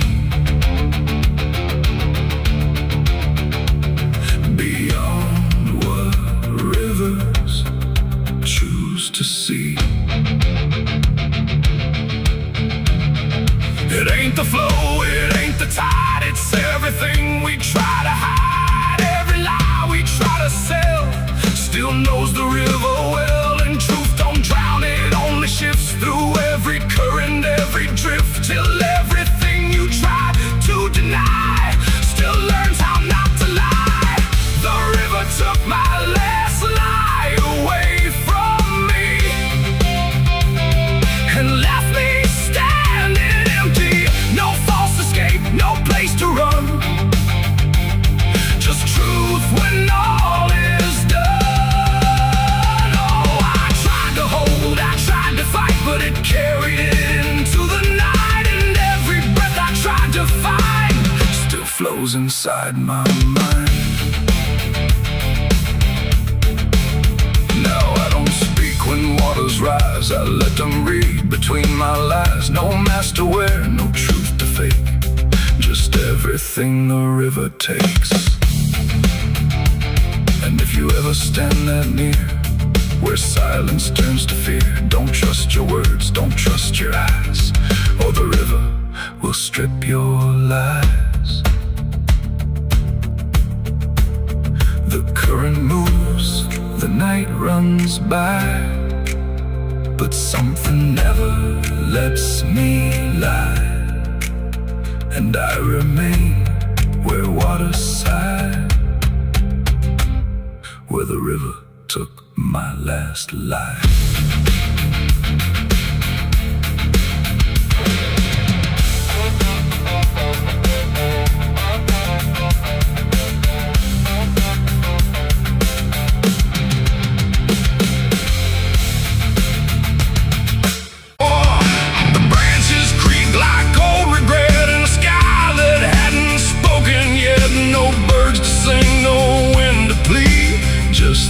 Beyond what rivers choose to see. It ain't the flow, it ain't the tide, it's everything we try to hide. Every lie we try to sell still knows the river well, and truth don't drown, it only shifts through every current, every drift, till everything you try to deny still learns how not to lie. The river took my last lie away from me and left me standing empty. No false escape, no place to run, just truth when all is done. Oh, I tried to hold, I tried to fight, but it carried it into the night, and every breath I tried to find still flows inside my mind. Now I don't speak when waters rise, I let them read between my lies. No mask to wear, no truth to fake, just everything the river takes. And if you ever stand that near, where silence turns to fear, don't trust your words, don't trust your eyes, or the river will strip your lies. The current moves, the night runs by, but something never lets me lie, and I remain where water sighed, where the river took my last life.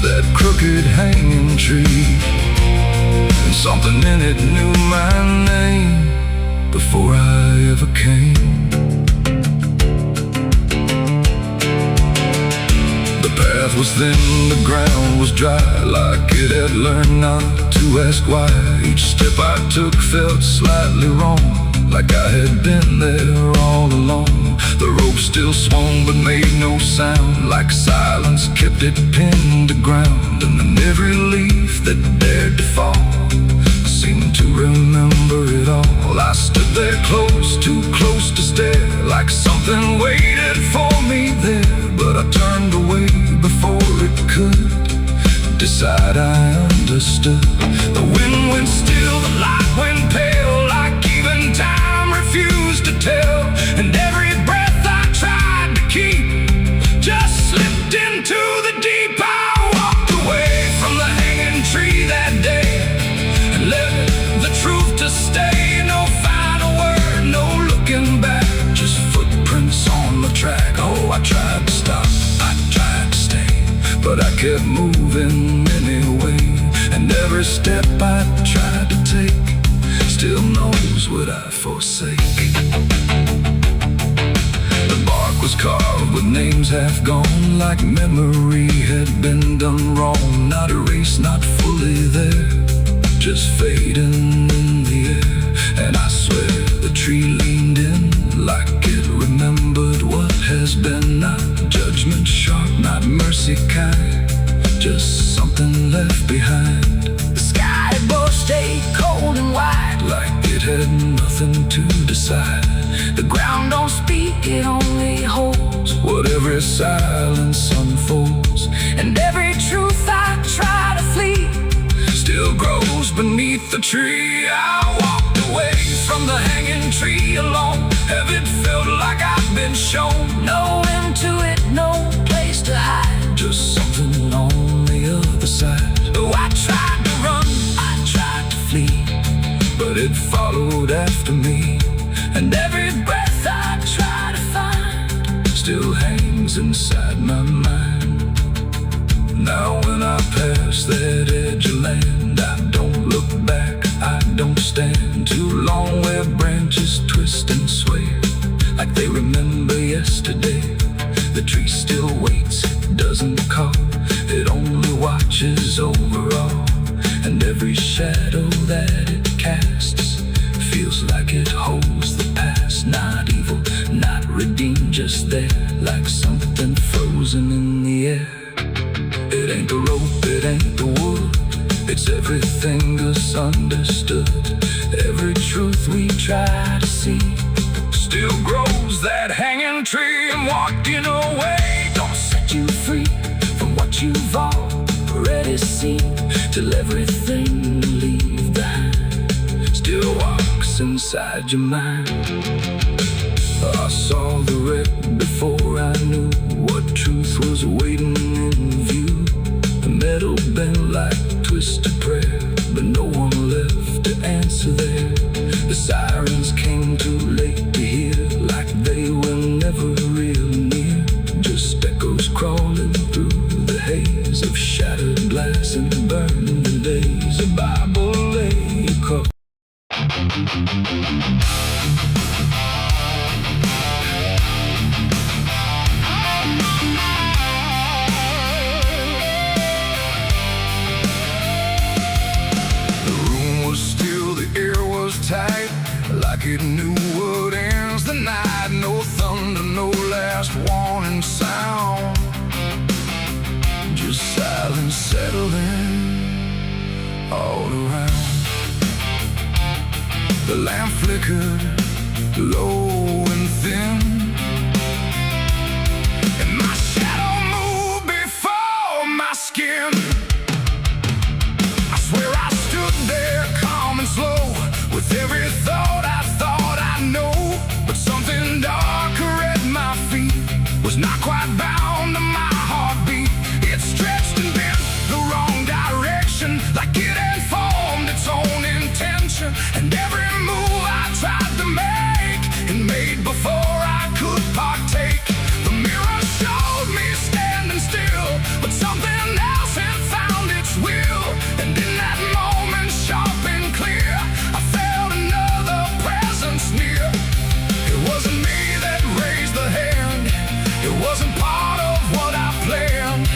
That crooked hanging tree, and something in it knew my name before I ever came. The path was thin, the ground was dry, like it had learned not to ask why. Each step I took felt slightly wrong, like I had been there all along. The rope still swung but made no sound, like silence kept it pinned to ground. And then every leaf that dared to fall seemed to remember it all. I stood there close, too close to stare, like something waited for me there. But I turned away before it could decide I understood. The wind went still, the light went pale, like even time refused to tell. And every breath I tried to keep just slipped into the deep. I walked away from the hanging tree that day and left the truth to stay. No final word, no looking back, just footprints on the track. Oh, I tried to stop, I tried to stay, but I kept moving anyway. And every step I tried to take still knows what I forsake. The bark was carved with names half gone, like memory had been done wrong. Not erased, not fully there, just fading in the air. And I swear the tree leaned in, like it remembered what has been. Not judgment sharp, not mercy kind, just something left behind. The sky above stayed cold and white, like it had nothing to decide. The ground don't speak, it only holds what every silence unfolds. And every truth I try to flee still grows beneath the tree. I walked away from the hanging tree alone. Heaven felt like I've been shown. No end to it, no place to hide, just something on the other side. Oh, I tried to run, I tried to flee, but it followed after me. And every breath I try to find still hangs inside my mind. Now when I pass that edge of land, I don't look back, I don't stand too long, where branches twist and sway like they remember yesterday. The tree still waits, doesn't call, it only watches over all. And every shadow that it casts feels like it holds the past. Not evil, not redeemed, just there, like something frozen in the air. It ain't the rope, it ain't the wood, it's everything misunderstood. Every truth we try to see still grows that hanging tree, and walking away don't set you free from what you've already seen, till everything you leave behind still walks inside your mind. I saw the wreck before I knew what truth was waiting in view. The metal bent like twisted prayer, but no one left to answer there. The sirens came too late to hear, like they were never real near. Just echoes crawling through the haze of shattered glass and burning days. A Bible lay across. Tight, like it knew what ends the night. No thunder, no last warning sound, just silence settling all around. The lamp flickered low and thin, and my shadow moved before my skin. I swear I stood there calm and slow, with every thought I know, but something darker at my feet was not quite bound to my heartbeat. It stretched and bent the wrong direction, like it had formed its own intention. And every move I tried to make, it made before I could partake. The mirror showed me standing still, but something else had found its will. And in that moment, sharp and clear, I felt another presence near. It wasn't me that raised the hand, it wasn't part of what I planned,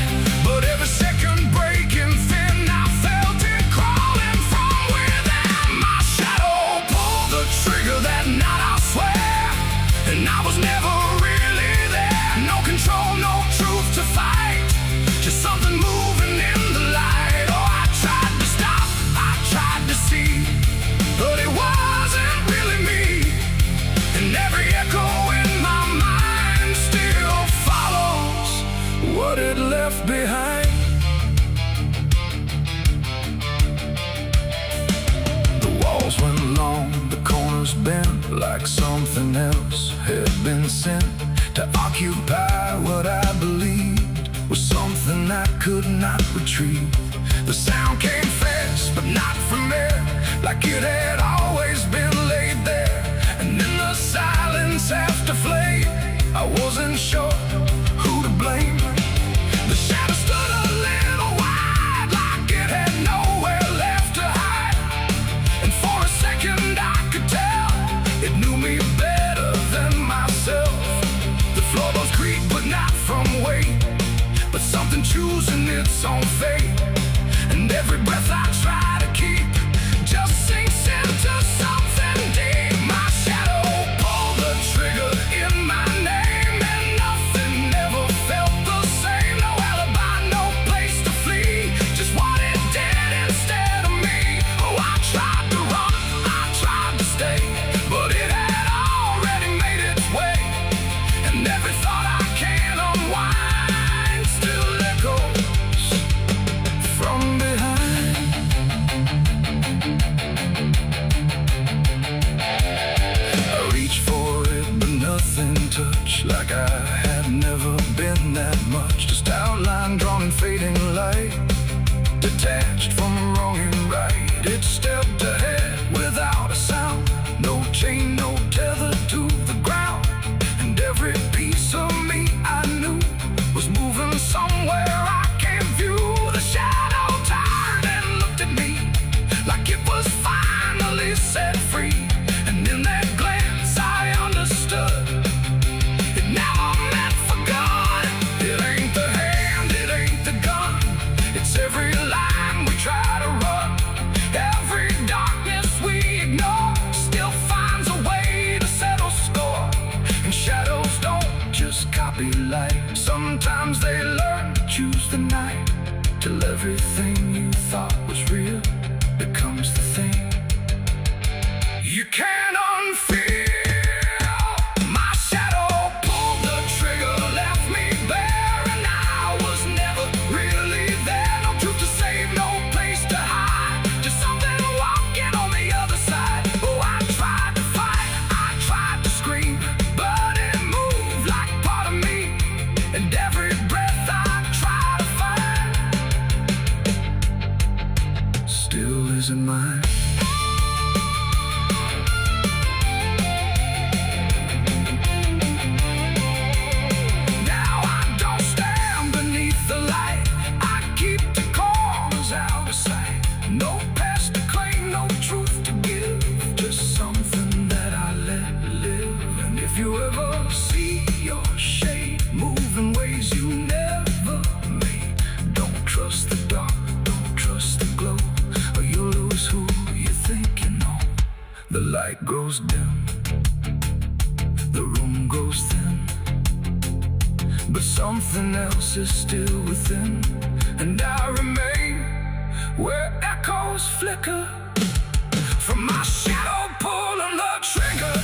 but every second breaking thin, I felt it crawling from within. My shadow pulled the trigger that night, I swear, and I was never really there. No control, no truth to fight, just something moving in the light. Oh, I tried to stop, I tried to see, but it wasn't really me. And every echo in my mind still follows what it left behind. The walls went long, the corners bent, like something else had been sent to occupy what I believed was something I could not retrieve. The sound came fast, but not from there, like it had always been laid there. And in the silence after flame, I wasn't sure who to blame. The shadow stood a little wide, like it had nowhere left to hide. And for a second I could tell it knew me better than myself. The floorboards creaked, but not from weight, but something choosing its own fate. And every breath I try to keep just sinks into something deep. My shadow pulled the trigger in my name, and nothing ever felt the same. No alibi, no place to flee, just what it did instead of me. Oh, I tried to run, I tried to stay, but it had already made its way. And every thought I can unwind still echoes from behind. I reached for it, but nothing touched, like I had never been that much. Just outline drawn in fading light, detached from wrong and right. It stepped ahead without a sound, no chain, no tether to the ground. And every piece of me I knew was moving somewhere I can't view. The shadow turned and looked at me, like it was finally set free. And in that glance I understood it never meant for God. It ain't the hand, it ain't the gun, it's every line we try to run. Every darkness we ignore still finds a way to settle score. And shadows don't just copy light, sometimes they learn to choose the night, till everything you thought was real becomes the thing you can't unfeel. My shadow pulled the trigger, left me bare, and I was never really there. No truth to save, no place to hide, just something walking on the other side. Oh, I tried to fight, I tried to scream, but it moved like part of me, and every breath I try to find still isn't mine. No past to claim, no truth to give, just something that I let live. And if you ever see your shade move in ways you never made, don't trust the dark, don't trust the glow, or you'll lose who you think you know. The light grows dim, the room grows thin, but something else is still within. And I remain where echoes flicker from my shadow pulling the trigger.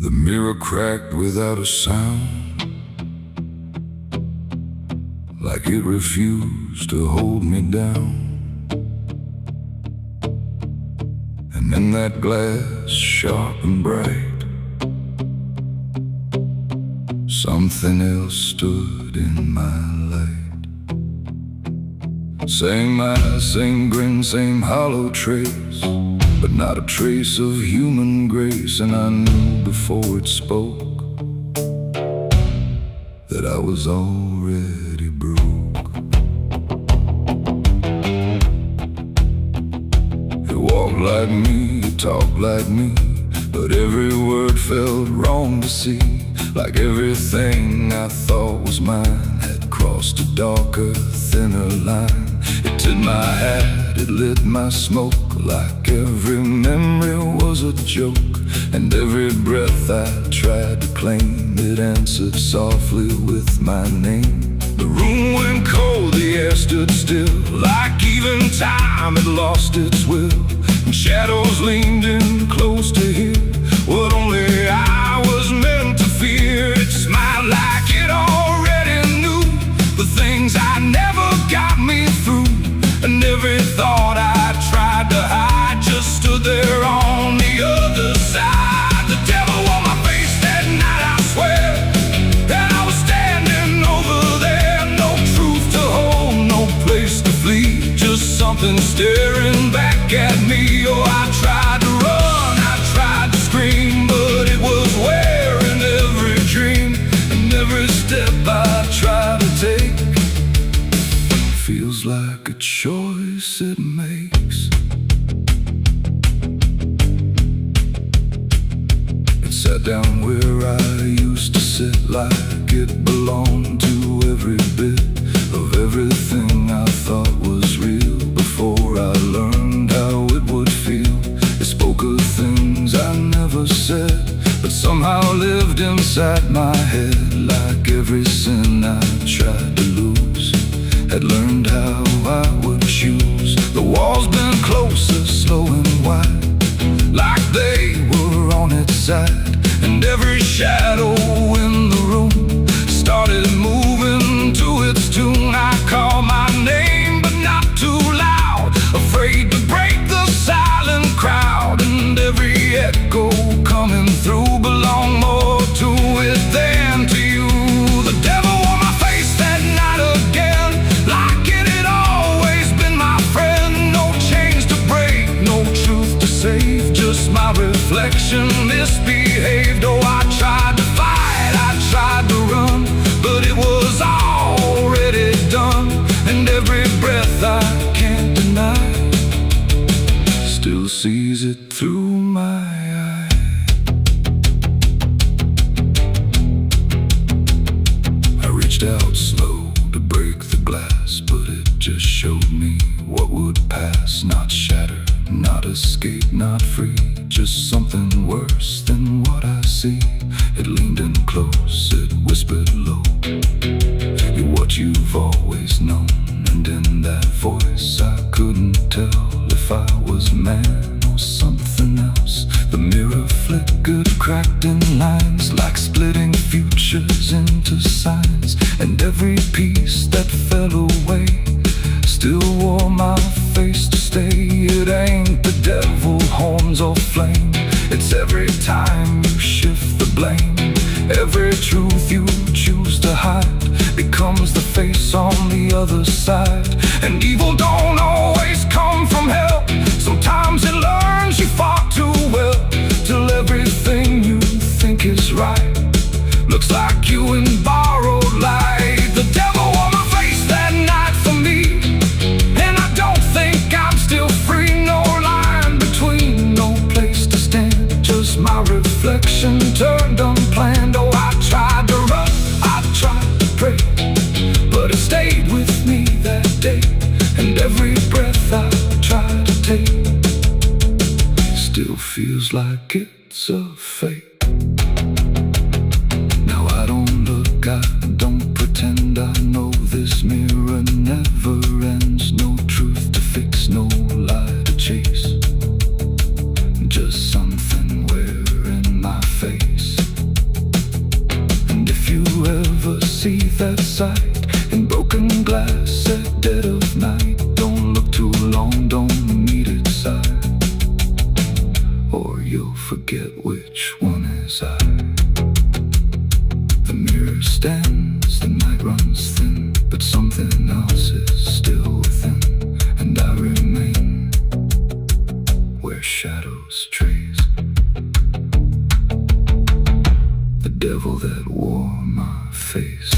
The mirror cracked without a sound, like it refused to hold me down. And in that glass, sharp and bright, something else stood in my light. Same eyes, same grin, same hollow trace, but not a trace of human grace. And I knew before it spoke that I was already broke. It walked like me, it talked like me, but every word felt wrong to see. Like everything I thought was mine had crossed a darker, thinner line. It did my hat, it lit my smoke, like every memory was a joke. And every breath I tried to claim, it answered softly with my name. The room went cold, the air stood still, like even time had lost its will. And shadows leaned in close to hear what only I was meant to fear. It smiled like it already knew the things I never got me through. And every thought I tried to hide just stood there on the other side. The devil on my face that night, I swear, and I was standing over there. No truth to hold, no place to flee, just something staring back at me. Oh, I tried to run, I tried to scream, but it was wearing every dream. And every step I tried to take feels like a choice it makes. It sat down where I used to sit, like it belonged to every bit of everything I thought was real. Before I learned how it would feel, it spoke of things I never said, but somehow lived inside my head. Like every sin I tried to lose, had learned how I would walls bent closer, slow and wide, like they were on its side. And every shadow in the room started moving to its tune. I called my name, but not too loud, afraid to break the silent crowd. And every echo coming through belonged more to it than to you. The devil on my face that night again, like it had always been my friend. No chains to break, no truth to save, just my reflection misbehaved. Oh, I tried to fight, I tried to run, but it was already done. And every breath I can't deny still sees it through my eye. I reached out slow to break the glass, but it just showed me what would pass. Not shatter, not escape, not free, just something worse than what I see. It leaned in close, it whispered low, you're what you've always known. And in that voice I couldn't tell if I was man or something else. The mirror flickered, cracked in lines, like splitting futures into signs. And every piece that fell away still wore my face to stay. It ain't the devil, horns or flame, it's every time you shift the blame. Every truth you choose to hide becomes the face on the other side. And evil don't always come from hell, sometimes it learns you far too well, till everything you think is right looks like you in borrowed light. The devil on my face that night for me, and I don't think I'm still free. No line between, no place to stand, just my reflection turned unplanned. Oh, I tried to run, I tried to pray, but it stayed with me that day. And every breath I try to take still feels like it's a fake. Now I don't look, I don't pretend, I know this mirror never ends. No truth to fix, no lie to chase, just something wearing my face. And if you ever see that sight in broken glass at dead of night, don't look too long, don't meet its side, or you'll forget which one is I. The mirror stands, the night runs thin, but something else is still within. And I remain where shadows trace, the devil that wore my face.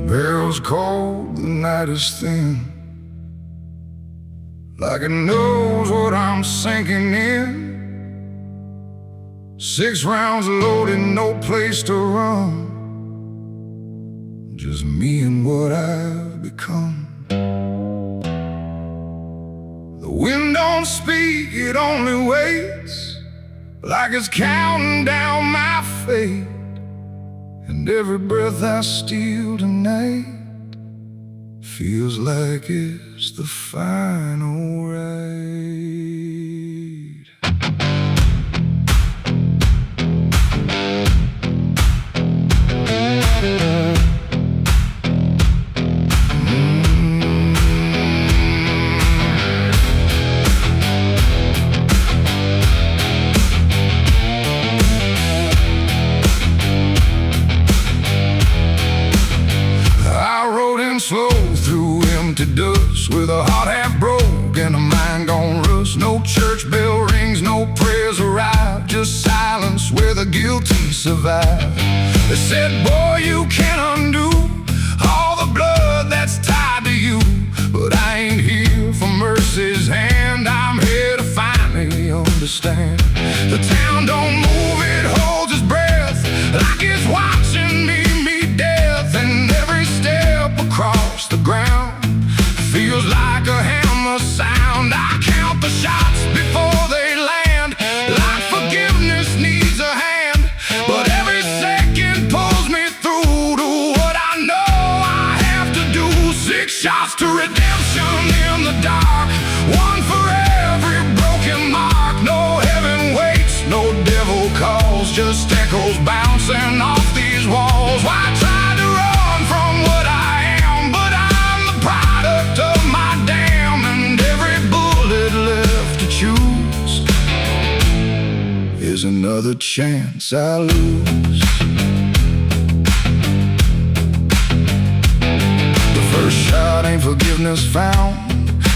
Bell's cold, the night is thin, like it knows what I'm sinking in. 6 rounds loaded, no place to run, just me and what I've become. The wind don't speak, it only waits, like it's counting down my fate. And every breath I steal tonight feels like it's the final ride. Slow through empty dust, with a heart half broke and a mind gone rust. No church bell rings, no prayers arrive, just silence where the guilty survive. They said, boy, you can't undo all the blood that's tied to you. But I ain't here for mercy's hand, I'm here to finally understand. The town don't move, it holds its breath, like it's watching me meet death. And every step across the ground feels like a hammer sound. I Here's another chance I lose. The first shot ain't forgiveness found.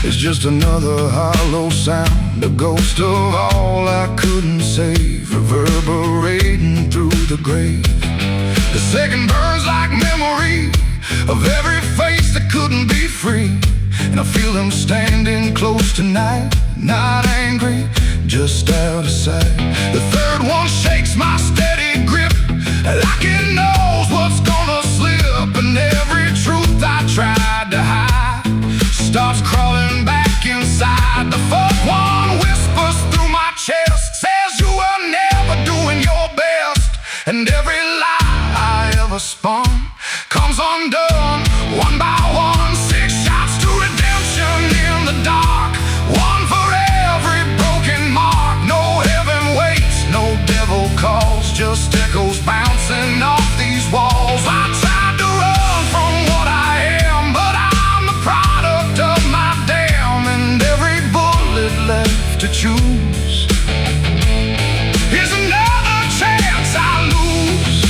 It's just another hollow sound, a ghost of all I couldn't save, reverberating through the grave. The second burns like memory of every face that couldn't be free. And I feel them standing close tonight, not angry, just out of sight. The third one shakes my steady grip, like it knows what's gonna slip. And every truth I tried to hide starts crawling back inside. The fourth one whispers through my chest, says you were never doing your best. And every lie I ever spun comes undone, one by one. 6 shots to redemption in the dark, one for every broken mark. No heaven waits, no devil calls, just echoes bouncing off these walls. I tried to run from what I am, but I'm the product of my damn. And every bullet left to choose is another chance I lose.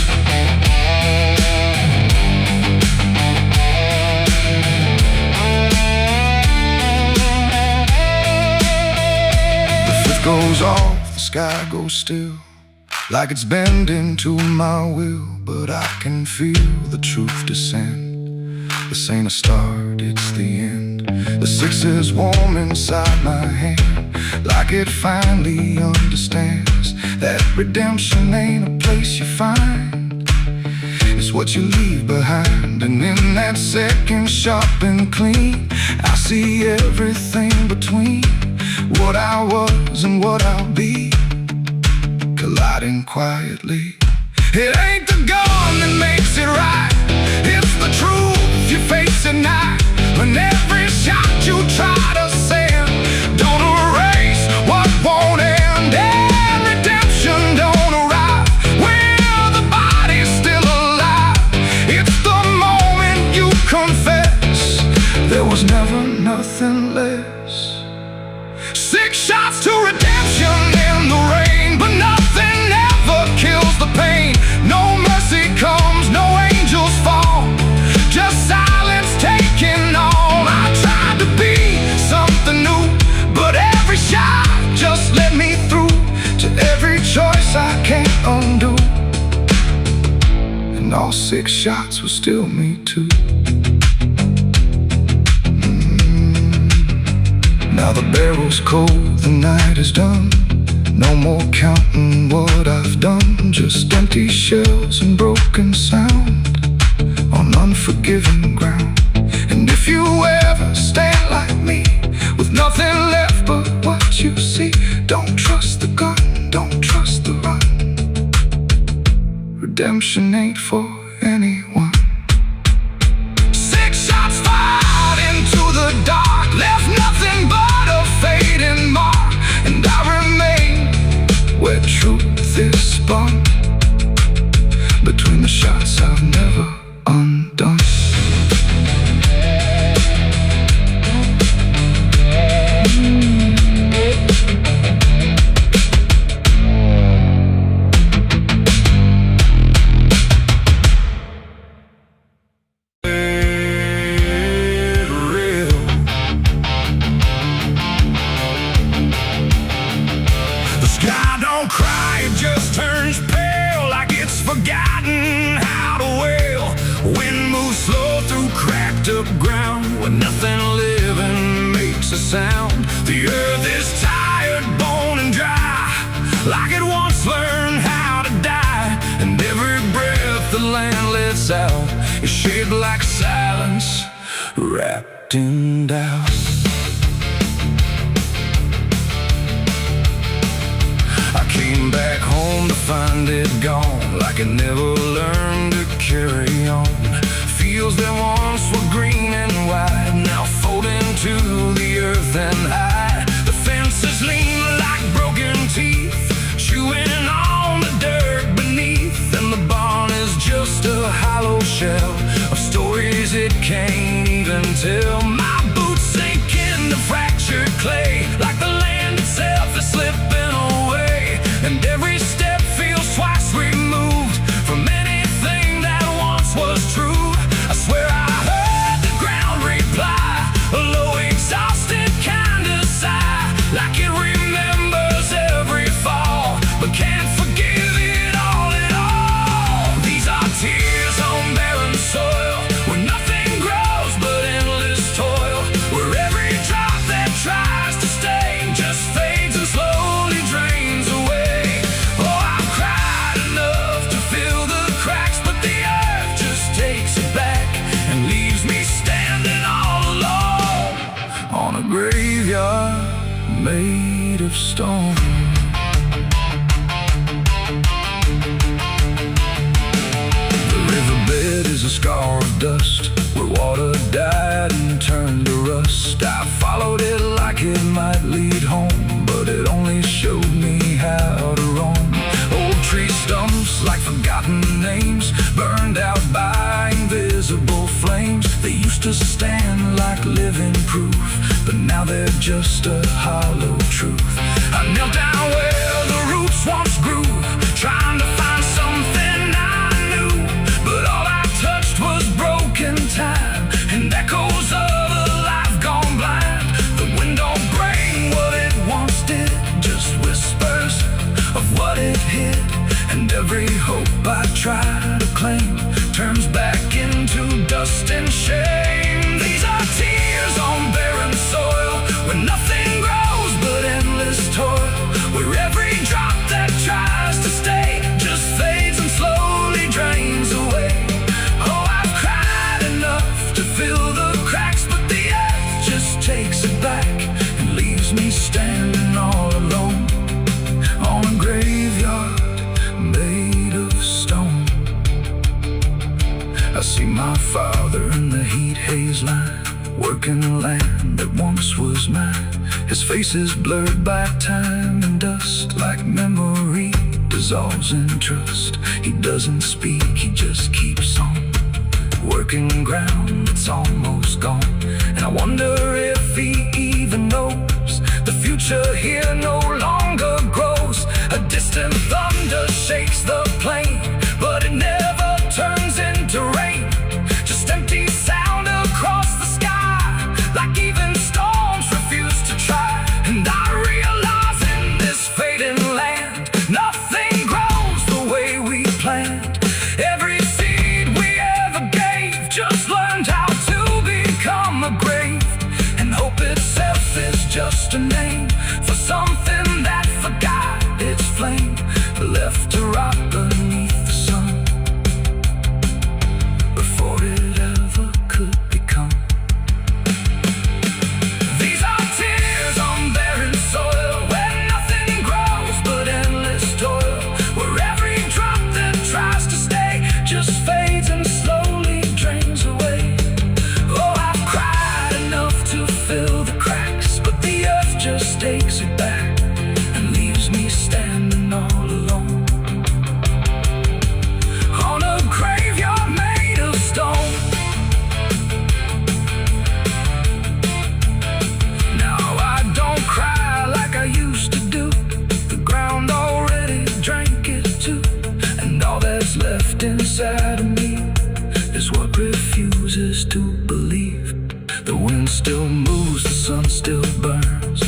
The fifth goes off, the sky goes still, like it's bending to my will. But I can feel the truth descend. This ain't a start, it's the end. The sixth is warm inside my hand, like it finally understands that redemption ain't a place you find, it's what you leave behind. And in that second sharp and clean, I see everything between what I was and what I'll be, colliding quietly. It ain't the gun that makes it right, it's the truth you face at night. When every shot you try to send don't erase what won't end, and redemption don't arrive when the body's still alive. It's the moment you confess there was never nothing less. 6 shots to redemption in the rain, but nothing ever kills the pain. No mercy comes, no angels fall, just silence taking on. I tried to be something new, but every shot just let me through to every choice I can't undo. And all 6 shots were still me too. Now the barrel's cold, the night is done. No more counting what I've done, just empty shells and broken sound on unforgiving ground. And if you ever stand like me, with nothing left but what you see, don't trust the gun, don't trust the run. Redemption ain't for anyone. 6 shots fired into the dark, left nothing but a fading mark. And I remain where truth is spun, between the shots I've never undone. Forgotten how to wail. Wind moves slow through cracked up ground, where nothing living makes a sound. The earth is tired, bone and dry, like it once learned how to die. And every breath the land lets out is shaped like silence, wrapped in doubt. I came back home to find it gone, like it never learned to carry on. Fields that once were green and wide, now fold into the earth and hide. The fences lean like broken teeth, chewing on the dirt beneath. And the barn is just a hollow shell of stories it can't even tell. My boots sink into fractured clay, like the land itself is slipping away. And every on a graveyard made of stone. The riverbed is a scar of dust where water died and turned to rust. I followed it like it might lead home, but it only showed me how to roam. Old tree stumps like forgotten names, burned out by invisible flames. They used to stand like living proof, but now they're just a hollow truth. I knelt down where the roots once grew, trying to find something I knew, but all I touched was broken time and echoes of a life gone blind. The wind don't bring what it once did, just whispers of what it hid, and every hope I try to claim turns back into dust and shame. These are tears on barren soil, where nothing grows but endless toil, where every drop that tries to stay just fades and slowly drains away. Oh, I've cried enough to fill the cracks, but the earth just takes it back and leaves me standing all alone on a graveyard made of stone. I see my father in the heat haze line, working land that once was mine. His face is blurred by time and dust, like memory dissolves in trust. He doesn't speak, he just keeps on working ground that's almost gone. And I wonder if he even knows the future here no longer grows. A distant thunder shakes the plain, but it never turns into rain. Just empty sound across the sky, like even storms refuse to try. And I realize in this fading land, nothing grows the way we planned. Every seed we ever gave just learned how to become a grave, and hope itself is just a name for something that forgot its flame, left to rot beneath the sun before it ever could become. These are tears on barren soil, where nothing grows but endless toil, where every drop that tries to stay just fades and slowly drains away. Oh, I've cried enough to fill the cracks, but the earth just takes it back and leaves me standing all alone on a graveyard made of stone. Now I don't cry like I used to do, the ground already drank it too, and all that's left inside of me is what refuses to believe. The wind still moves, the sun still burns,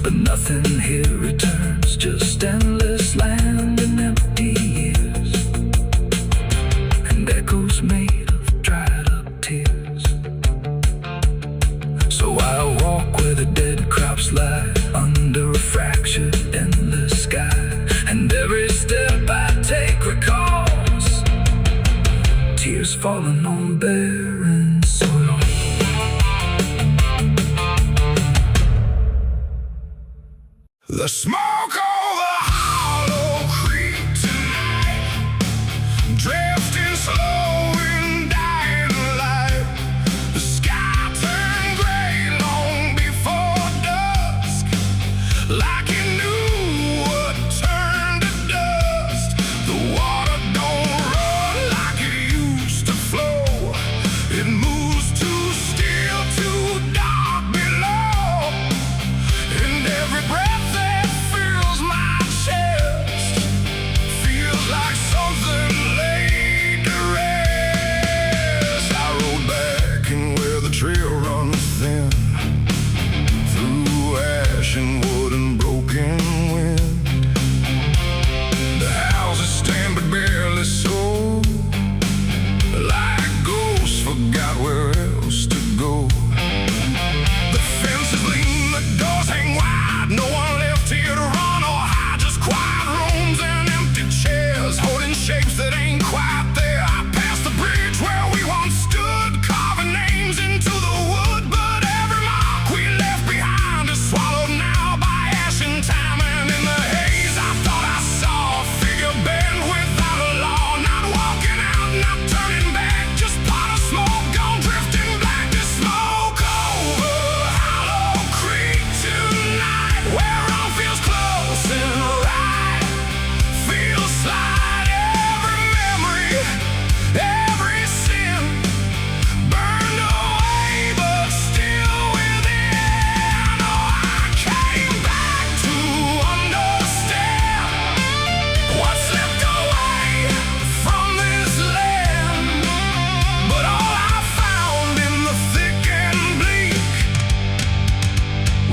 but nothing here returns, just endless land and empty years, and echoes made of dried up tears. So I walk where the dead crops lie, under a fractured endless sky, and every step I take recalls tears falling on barren soil. The smoke over Hollow Creek tonight, drifting slow and dying light. The sky turned gray long before dusk, like it knew what turned to dust. The water don't run like it used to flow, it moves too still, too dark below, and every breath that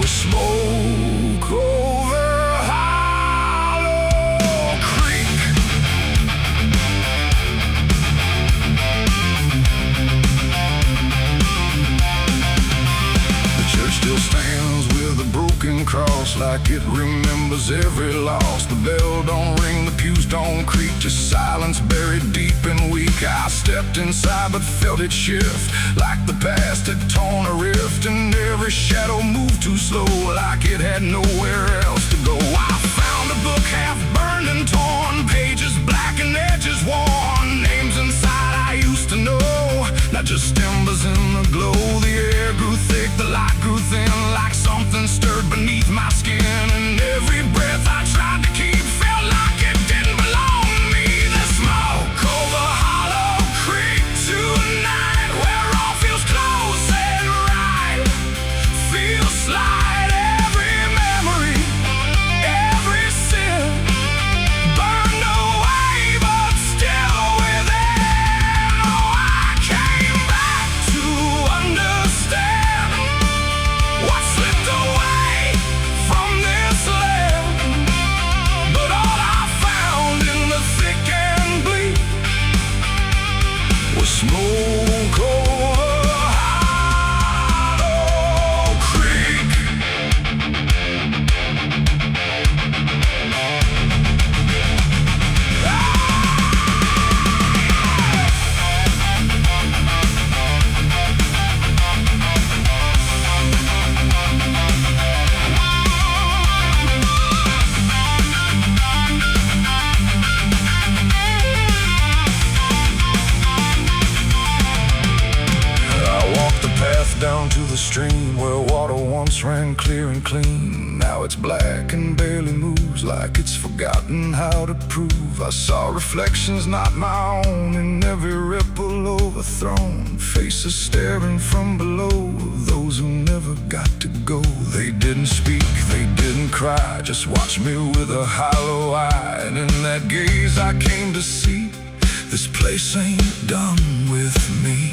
smoke over Hollow Creek. The church still stands with a broken cross, like it remembers every loss. The bell don't ring, the pews don't creak, just silence buried deep and weak. I stepped inside but felt it shift, like the past had torn a rift, and every shadow moved too slow, like it had nowhere else to go. I found a book half burned and torn, pages black and edges worn, names inside I used to know, not just embers in the glow. The air grew thick, the light grew thin, like something stirred beneath my skin, and every breath I tried to keep felt like it didn't belong to me. The smoke over Hollow Creek tonight, where all feels close and right, feels light. Every memory, every sin burned away, but still within. Oh, I came back to understand what slipped away from this land, but all I found in the thick and bleak was smoke over Hollow Creek. I walked the path down to the stream where water once ran clear and clean. Now it's black and barely moves, like it's forgotten how to prove. I saw reflections not my own in every ripple overthrown, faces staring from below, those who never got to go. They didn't speak, they didn't cry, just watched me with a hollow eye. And in that gaze I came to see, this place ain't done with me.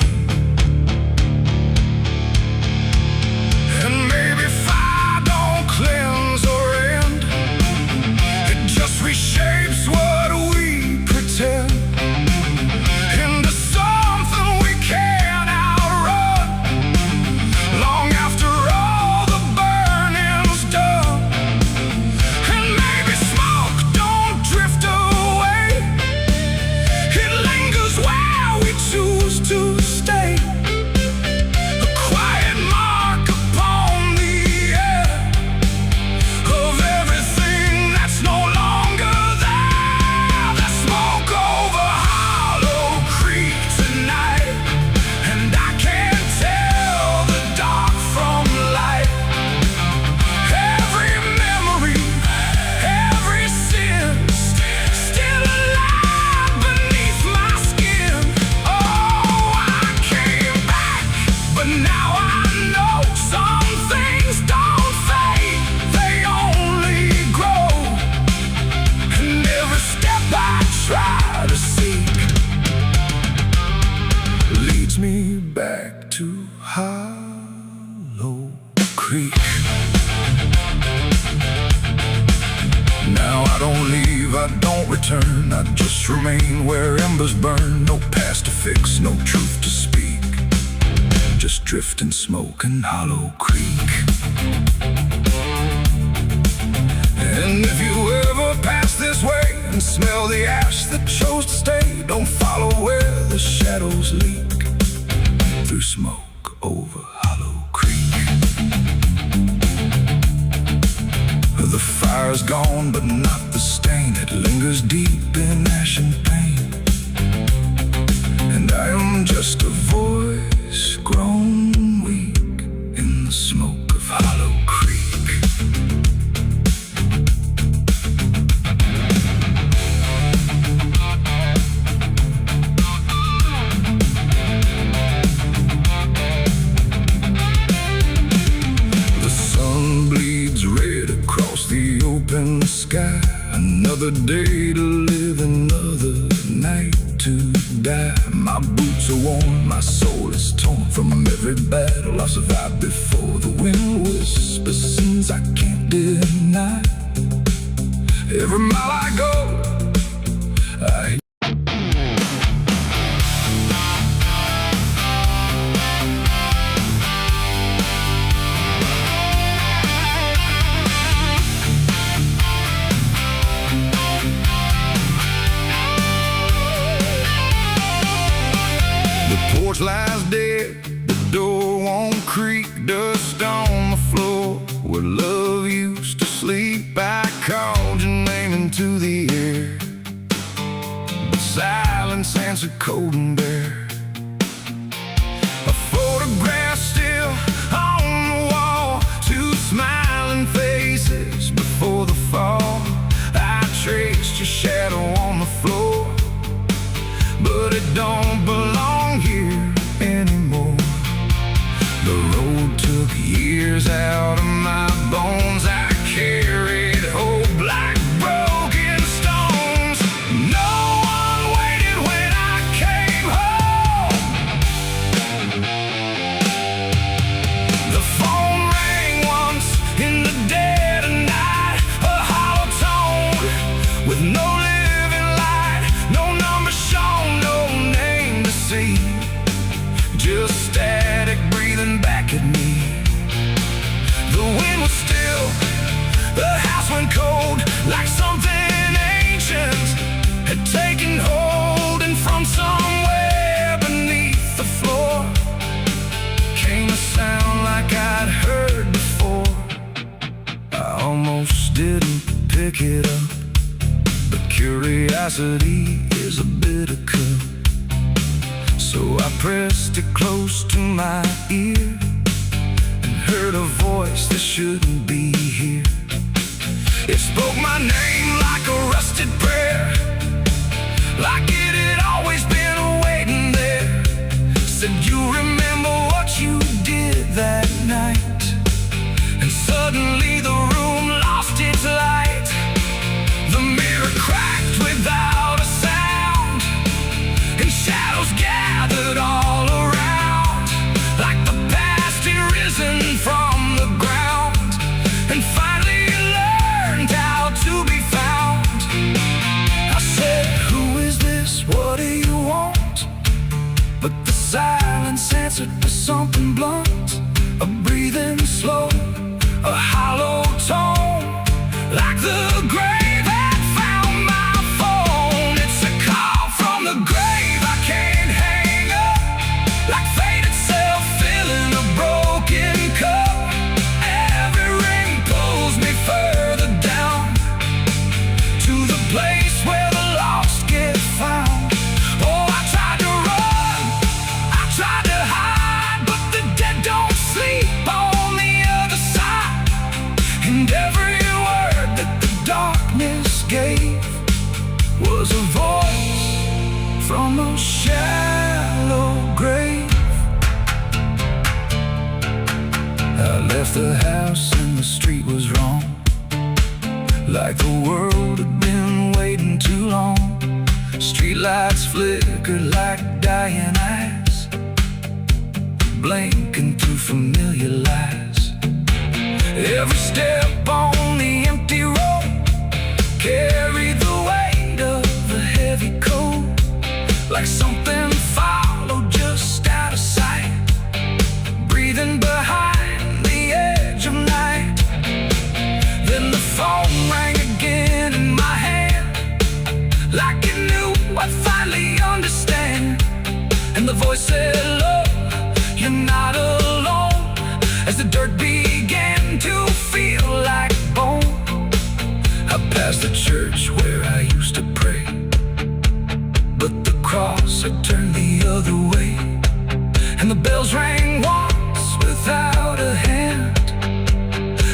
And maybe fire don't cleanse or end, it just reshapes what we pretend into something we can't outrun, long after all the burning's done. And maybe smoke don't drift away, it lingers where we choose to stay, a quiet mark upon the air of everything that's no longer there. The smoke over Hollow Creek tonight, and I can't tell the dark from light. Every memory, every sin, still alive beneath my skin. Oh, I came back, but now I know some things don't fade, they only grow. And every step I try to seek leads me back to Hollow Creek. Now I don't leave, I don't return, I just remain where embers burn. No past to fix, no truth to speak, just drift and smoke in Hollow Creek. And if you ever pass this way and smell the ash that chose to stay, don't follow where the shadows leak, through smoke over Hollow Creek. The fire's gone, but not the stain, it lingers deep in ash and pain. And I am just a voice grown weak in the smoke of Hollow Creek. The sun bleeds red across the open sky. Another day to live, another night to die. My boots are worn, my soul is torn from every battle I survived before. The wind whispers in every mile I go. The porch lies dead, the door won't creak, dust on the floor where love used to sleep. I called your name into the air, but silence answered cold and bare. A photograph still on the wall, two smiling faces before the fall. I traced your shadow on the floor, but it don't belong here anymore. The road took years out of my bones. I carried hope like broken stones. No one waited when I came home. The phone rang once in the dead of night, a hollow tone with no living light, no number shown, no name to see, just static breathing back at me. The wind was still, the house went cold, like something ancient had taken hold, and from somewhere beneath the floor came a sound like I'd heard before. I almost didn't pick it up, but curiosity is a bitter cup. So I pressed it close to my ear and heard a voice that shouldn't be here. It spoke my name like a rusted prayer, like it had always been waiting there. Said, you remember what you did that night? And suddenly the room lost its light. The mirror cracked without a sound, and shadows gathered all around, like the past had risen from the ground and finally learned how to be found. I said, who is this? What do you want? But the silence answered with something blunt, a breathing slow, a hollow tone, like the grave had found my phone. It's a call from the grave I can't hang up, like fate itself filling a broken cup. Every ring pulls me further down to the place where the lost get found. Oh, I tried to run, I tried to hide, but the dead don't sleep on the other side. And every word that the darkness gave was a voice from a shallow grave. I left the house and the street was wrong, like the world had been waiting too long. Streetlights flickered like dying eyes, blinking through familiar lies. Every step on the empty road carried the weight of a heavy coat, like something followed just out of sight, breathing behind the edge of night. Then the phone rang again in my hand, like it knew I'd finally understand. And the voice said, look, you're not alone, as the dirt began to feel like bone. I passed the church where I used to pray, but the cross had turned the other way, and the bells rang once without a hand,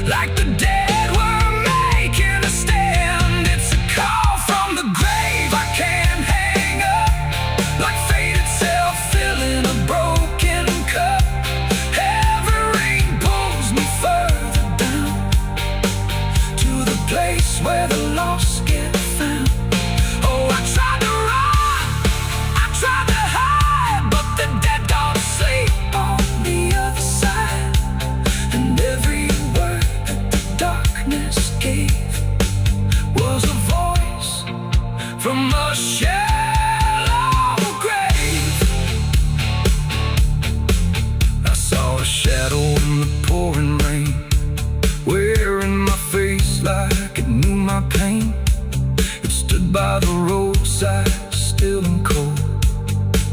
like the dead were making a stand. It's a call from the grave I can't hang up, like fate itself filling a broken cup. Every ring pulls me further down to the place where the lost get found. Oh, I tried to run, I tried to hide, but the dead don't sleep on the other side. And every word that the darkness gave was a voice outside, still and cold,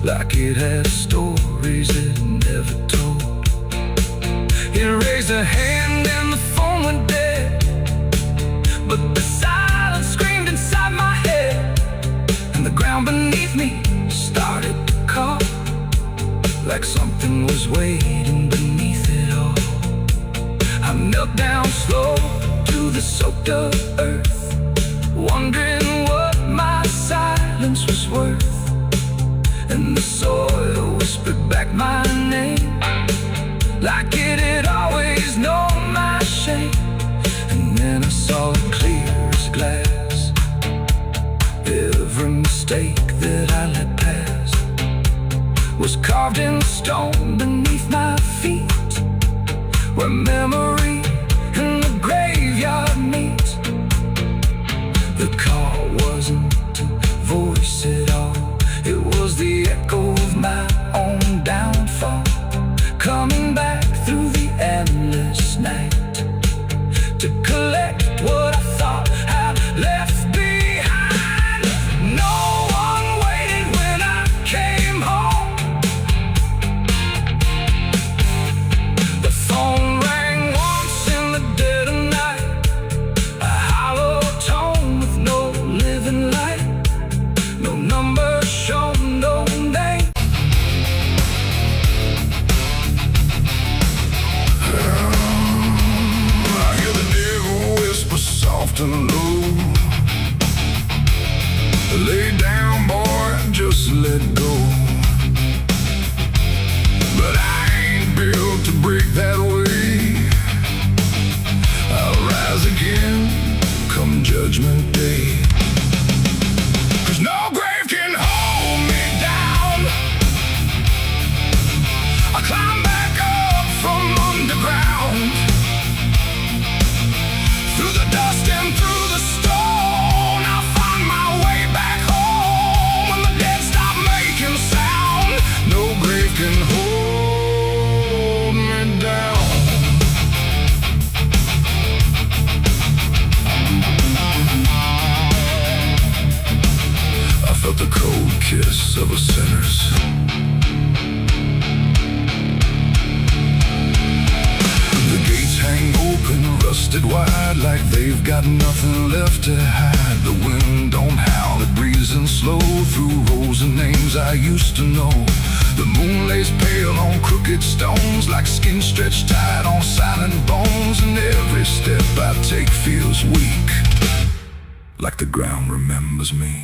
like it had stories it never told. He raised a hand and the phone went dead, but the silence screamed inside my head, and the ground beneath me started to call, like something was waiting beneath it all. I knelt down slow to the soaked up earth, wondering what my silence was worth, and the soil whispered back my name, like it had always known my shame. And then I saw it clear as glass, every mistake that I let pass was carved in stone beneath my feet, where memory and the graveyard meet. The call wasn't a voice at all, it was the echo of my own downfall, coming back through the endless night to collect what I thought I'd left behind. No one waited when I came home. The phone rang once in the dead of night, a hollow tone with no living light, no number shown, no name. I hear the devil whisper soft and low, lay down, boy, just let go. But I ain't built to break that way. I'll rise again come judgment day, 'cause no grave can hold me down. I climb back up from underground, through the dust and through the stone. I'll find my way back home when the dead stop making sound. No grave can hold me down. I felt the cold kiss of a sinner's. The gates hang open, rusted wide, like they've got nothing left to hide. The wind don't howl, it breezes in slow through rows of names I used to know. The moon lays pale on crooked stones, like skin stretched tight on silent bones. And every step I take feels weak, like the ground remembers me.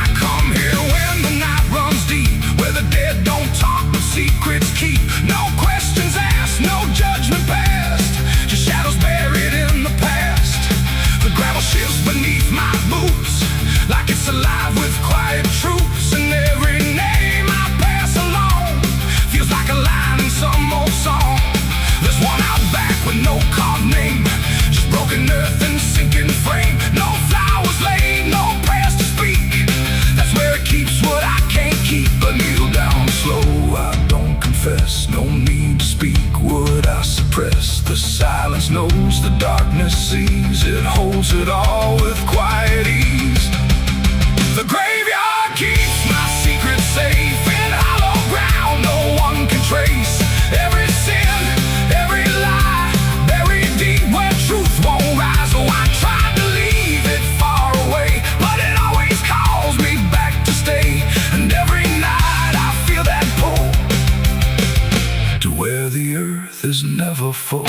I come here when the night runs deep, where the dead don't talk but secrets keep. No questions asked, no judgment passed, just shadows buried in the past. The gravel shifts beneath my boots, like it's alive with quiet troops. And every name I pass along feels like a line in some old song. There's one out back with no carved name, just broken earth and sinking frame. No flowers laid, no prayers to speak, that's where it keeps what I can't keep. But kneel down slow, I don't confess, no need to speak what I suppress. The silence knows, the darkness sees, it holds it all with quiet ease. The graveyard keeps my secret safe in hollow ground no one can trace. Every sin, every lie, buried deep where truth won't rise. Oh, I tried to leave it far away, but it always calls me back to stay. And every night I feel that pull to where the earth is never full.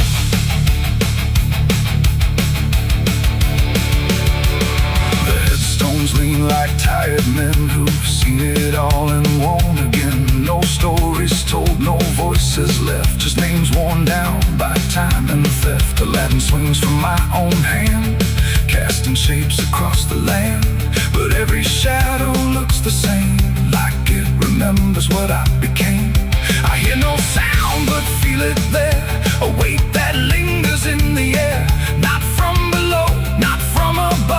The headstones lean like tired men who've seen it all and won't again. No stories told, no voices left, just names worn down by time and theft. The Latin swings from my own hand, casting shapes across the land. But every shadow looks the same, like it remembers what I became. I hear no sound but feel it there, a weight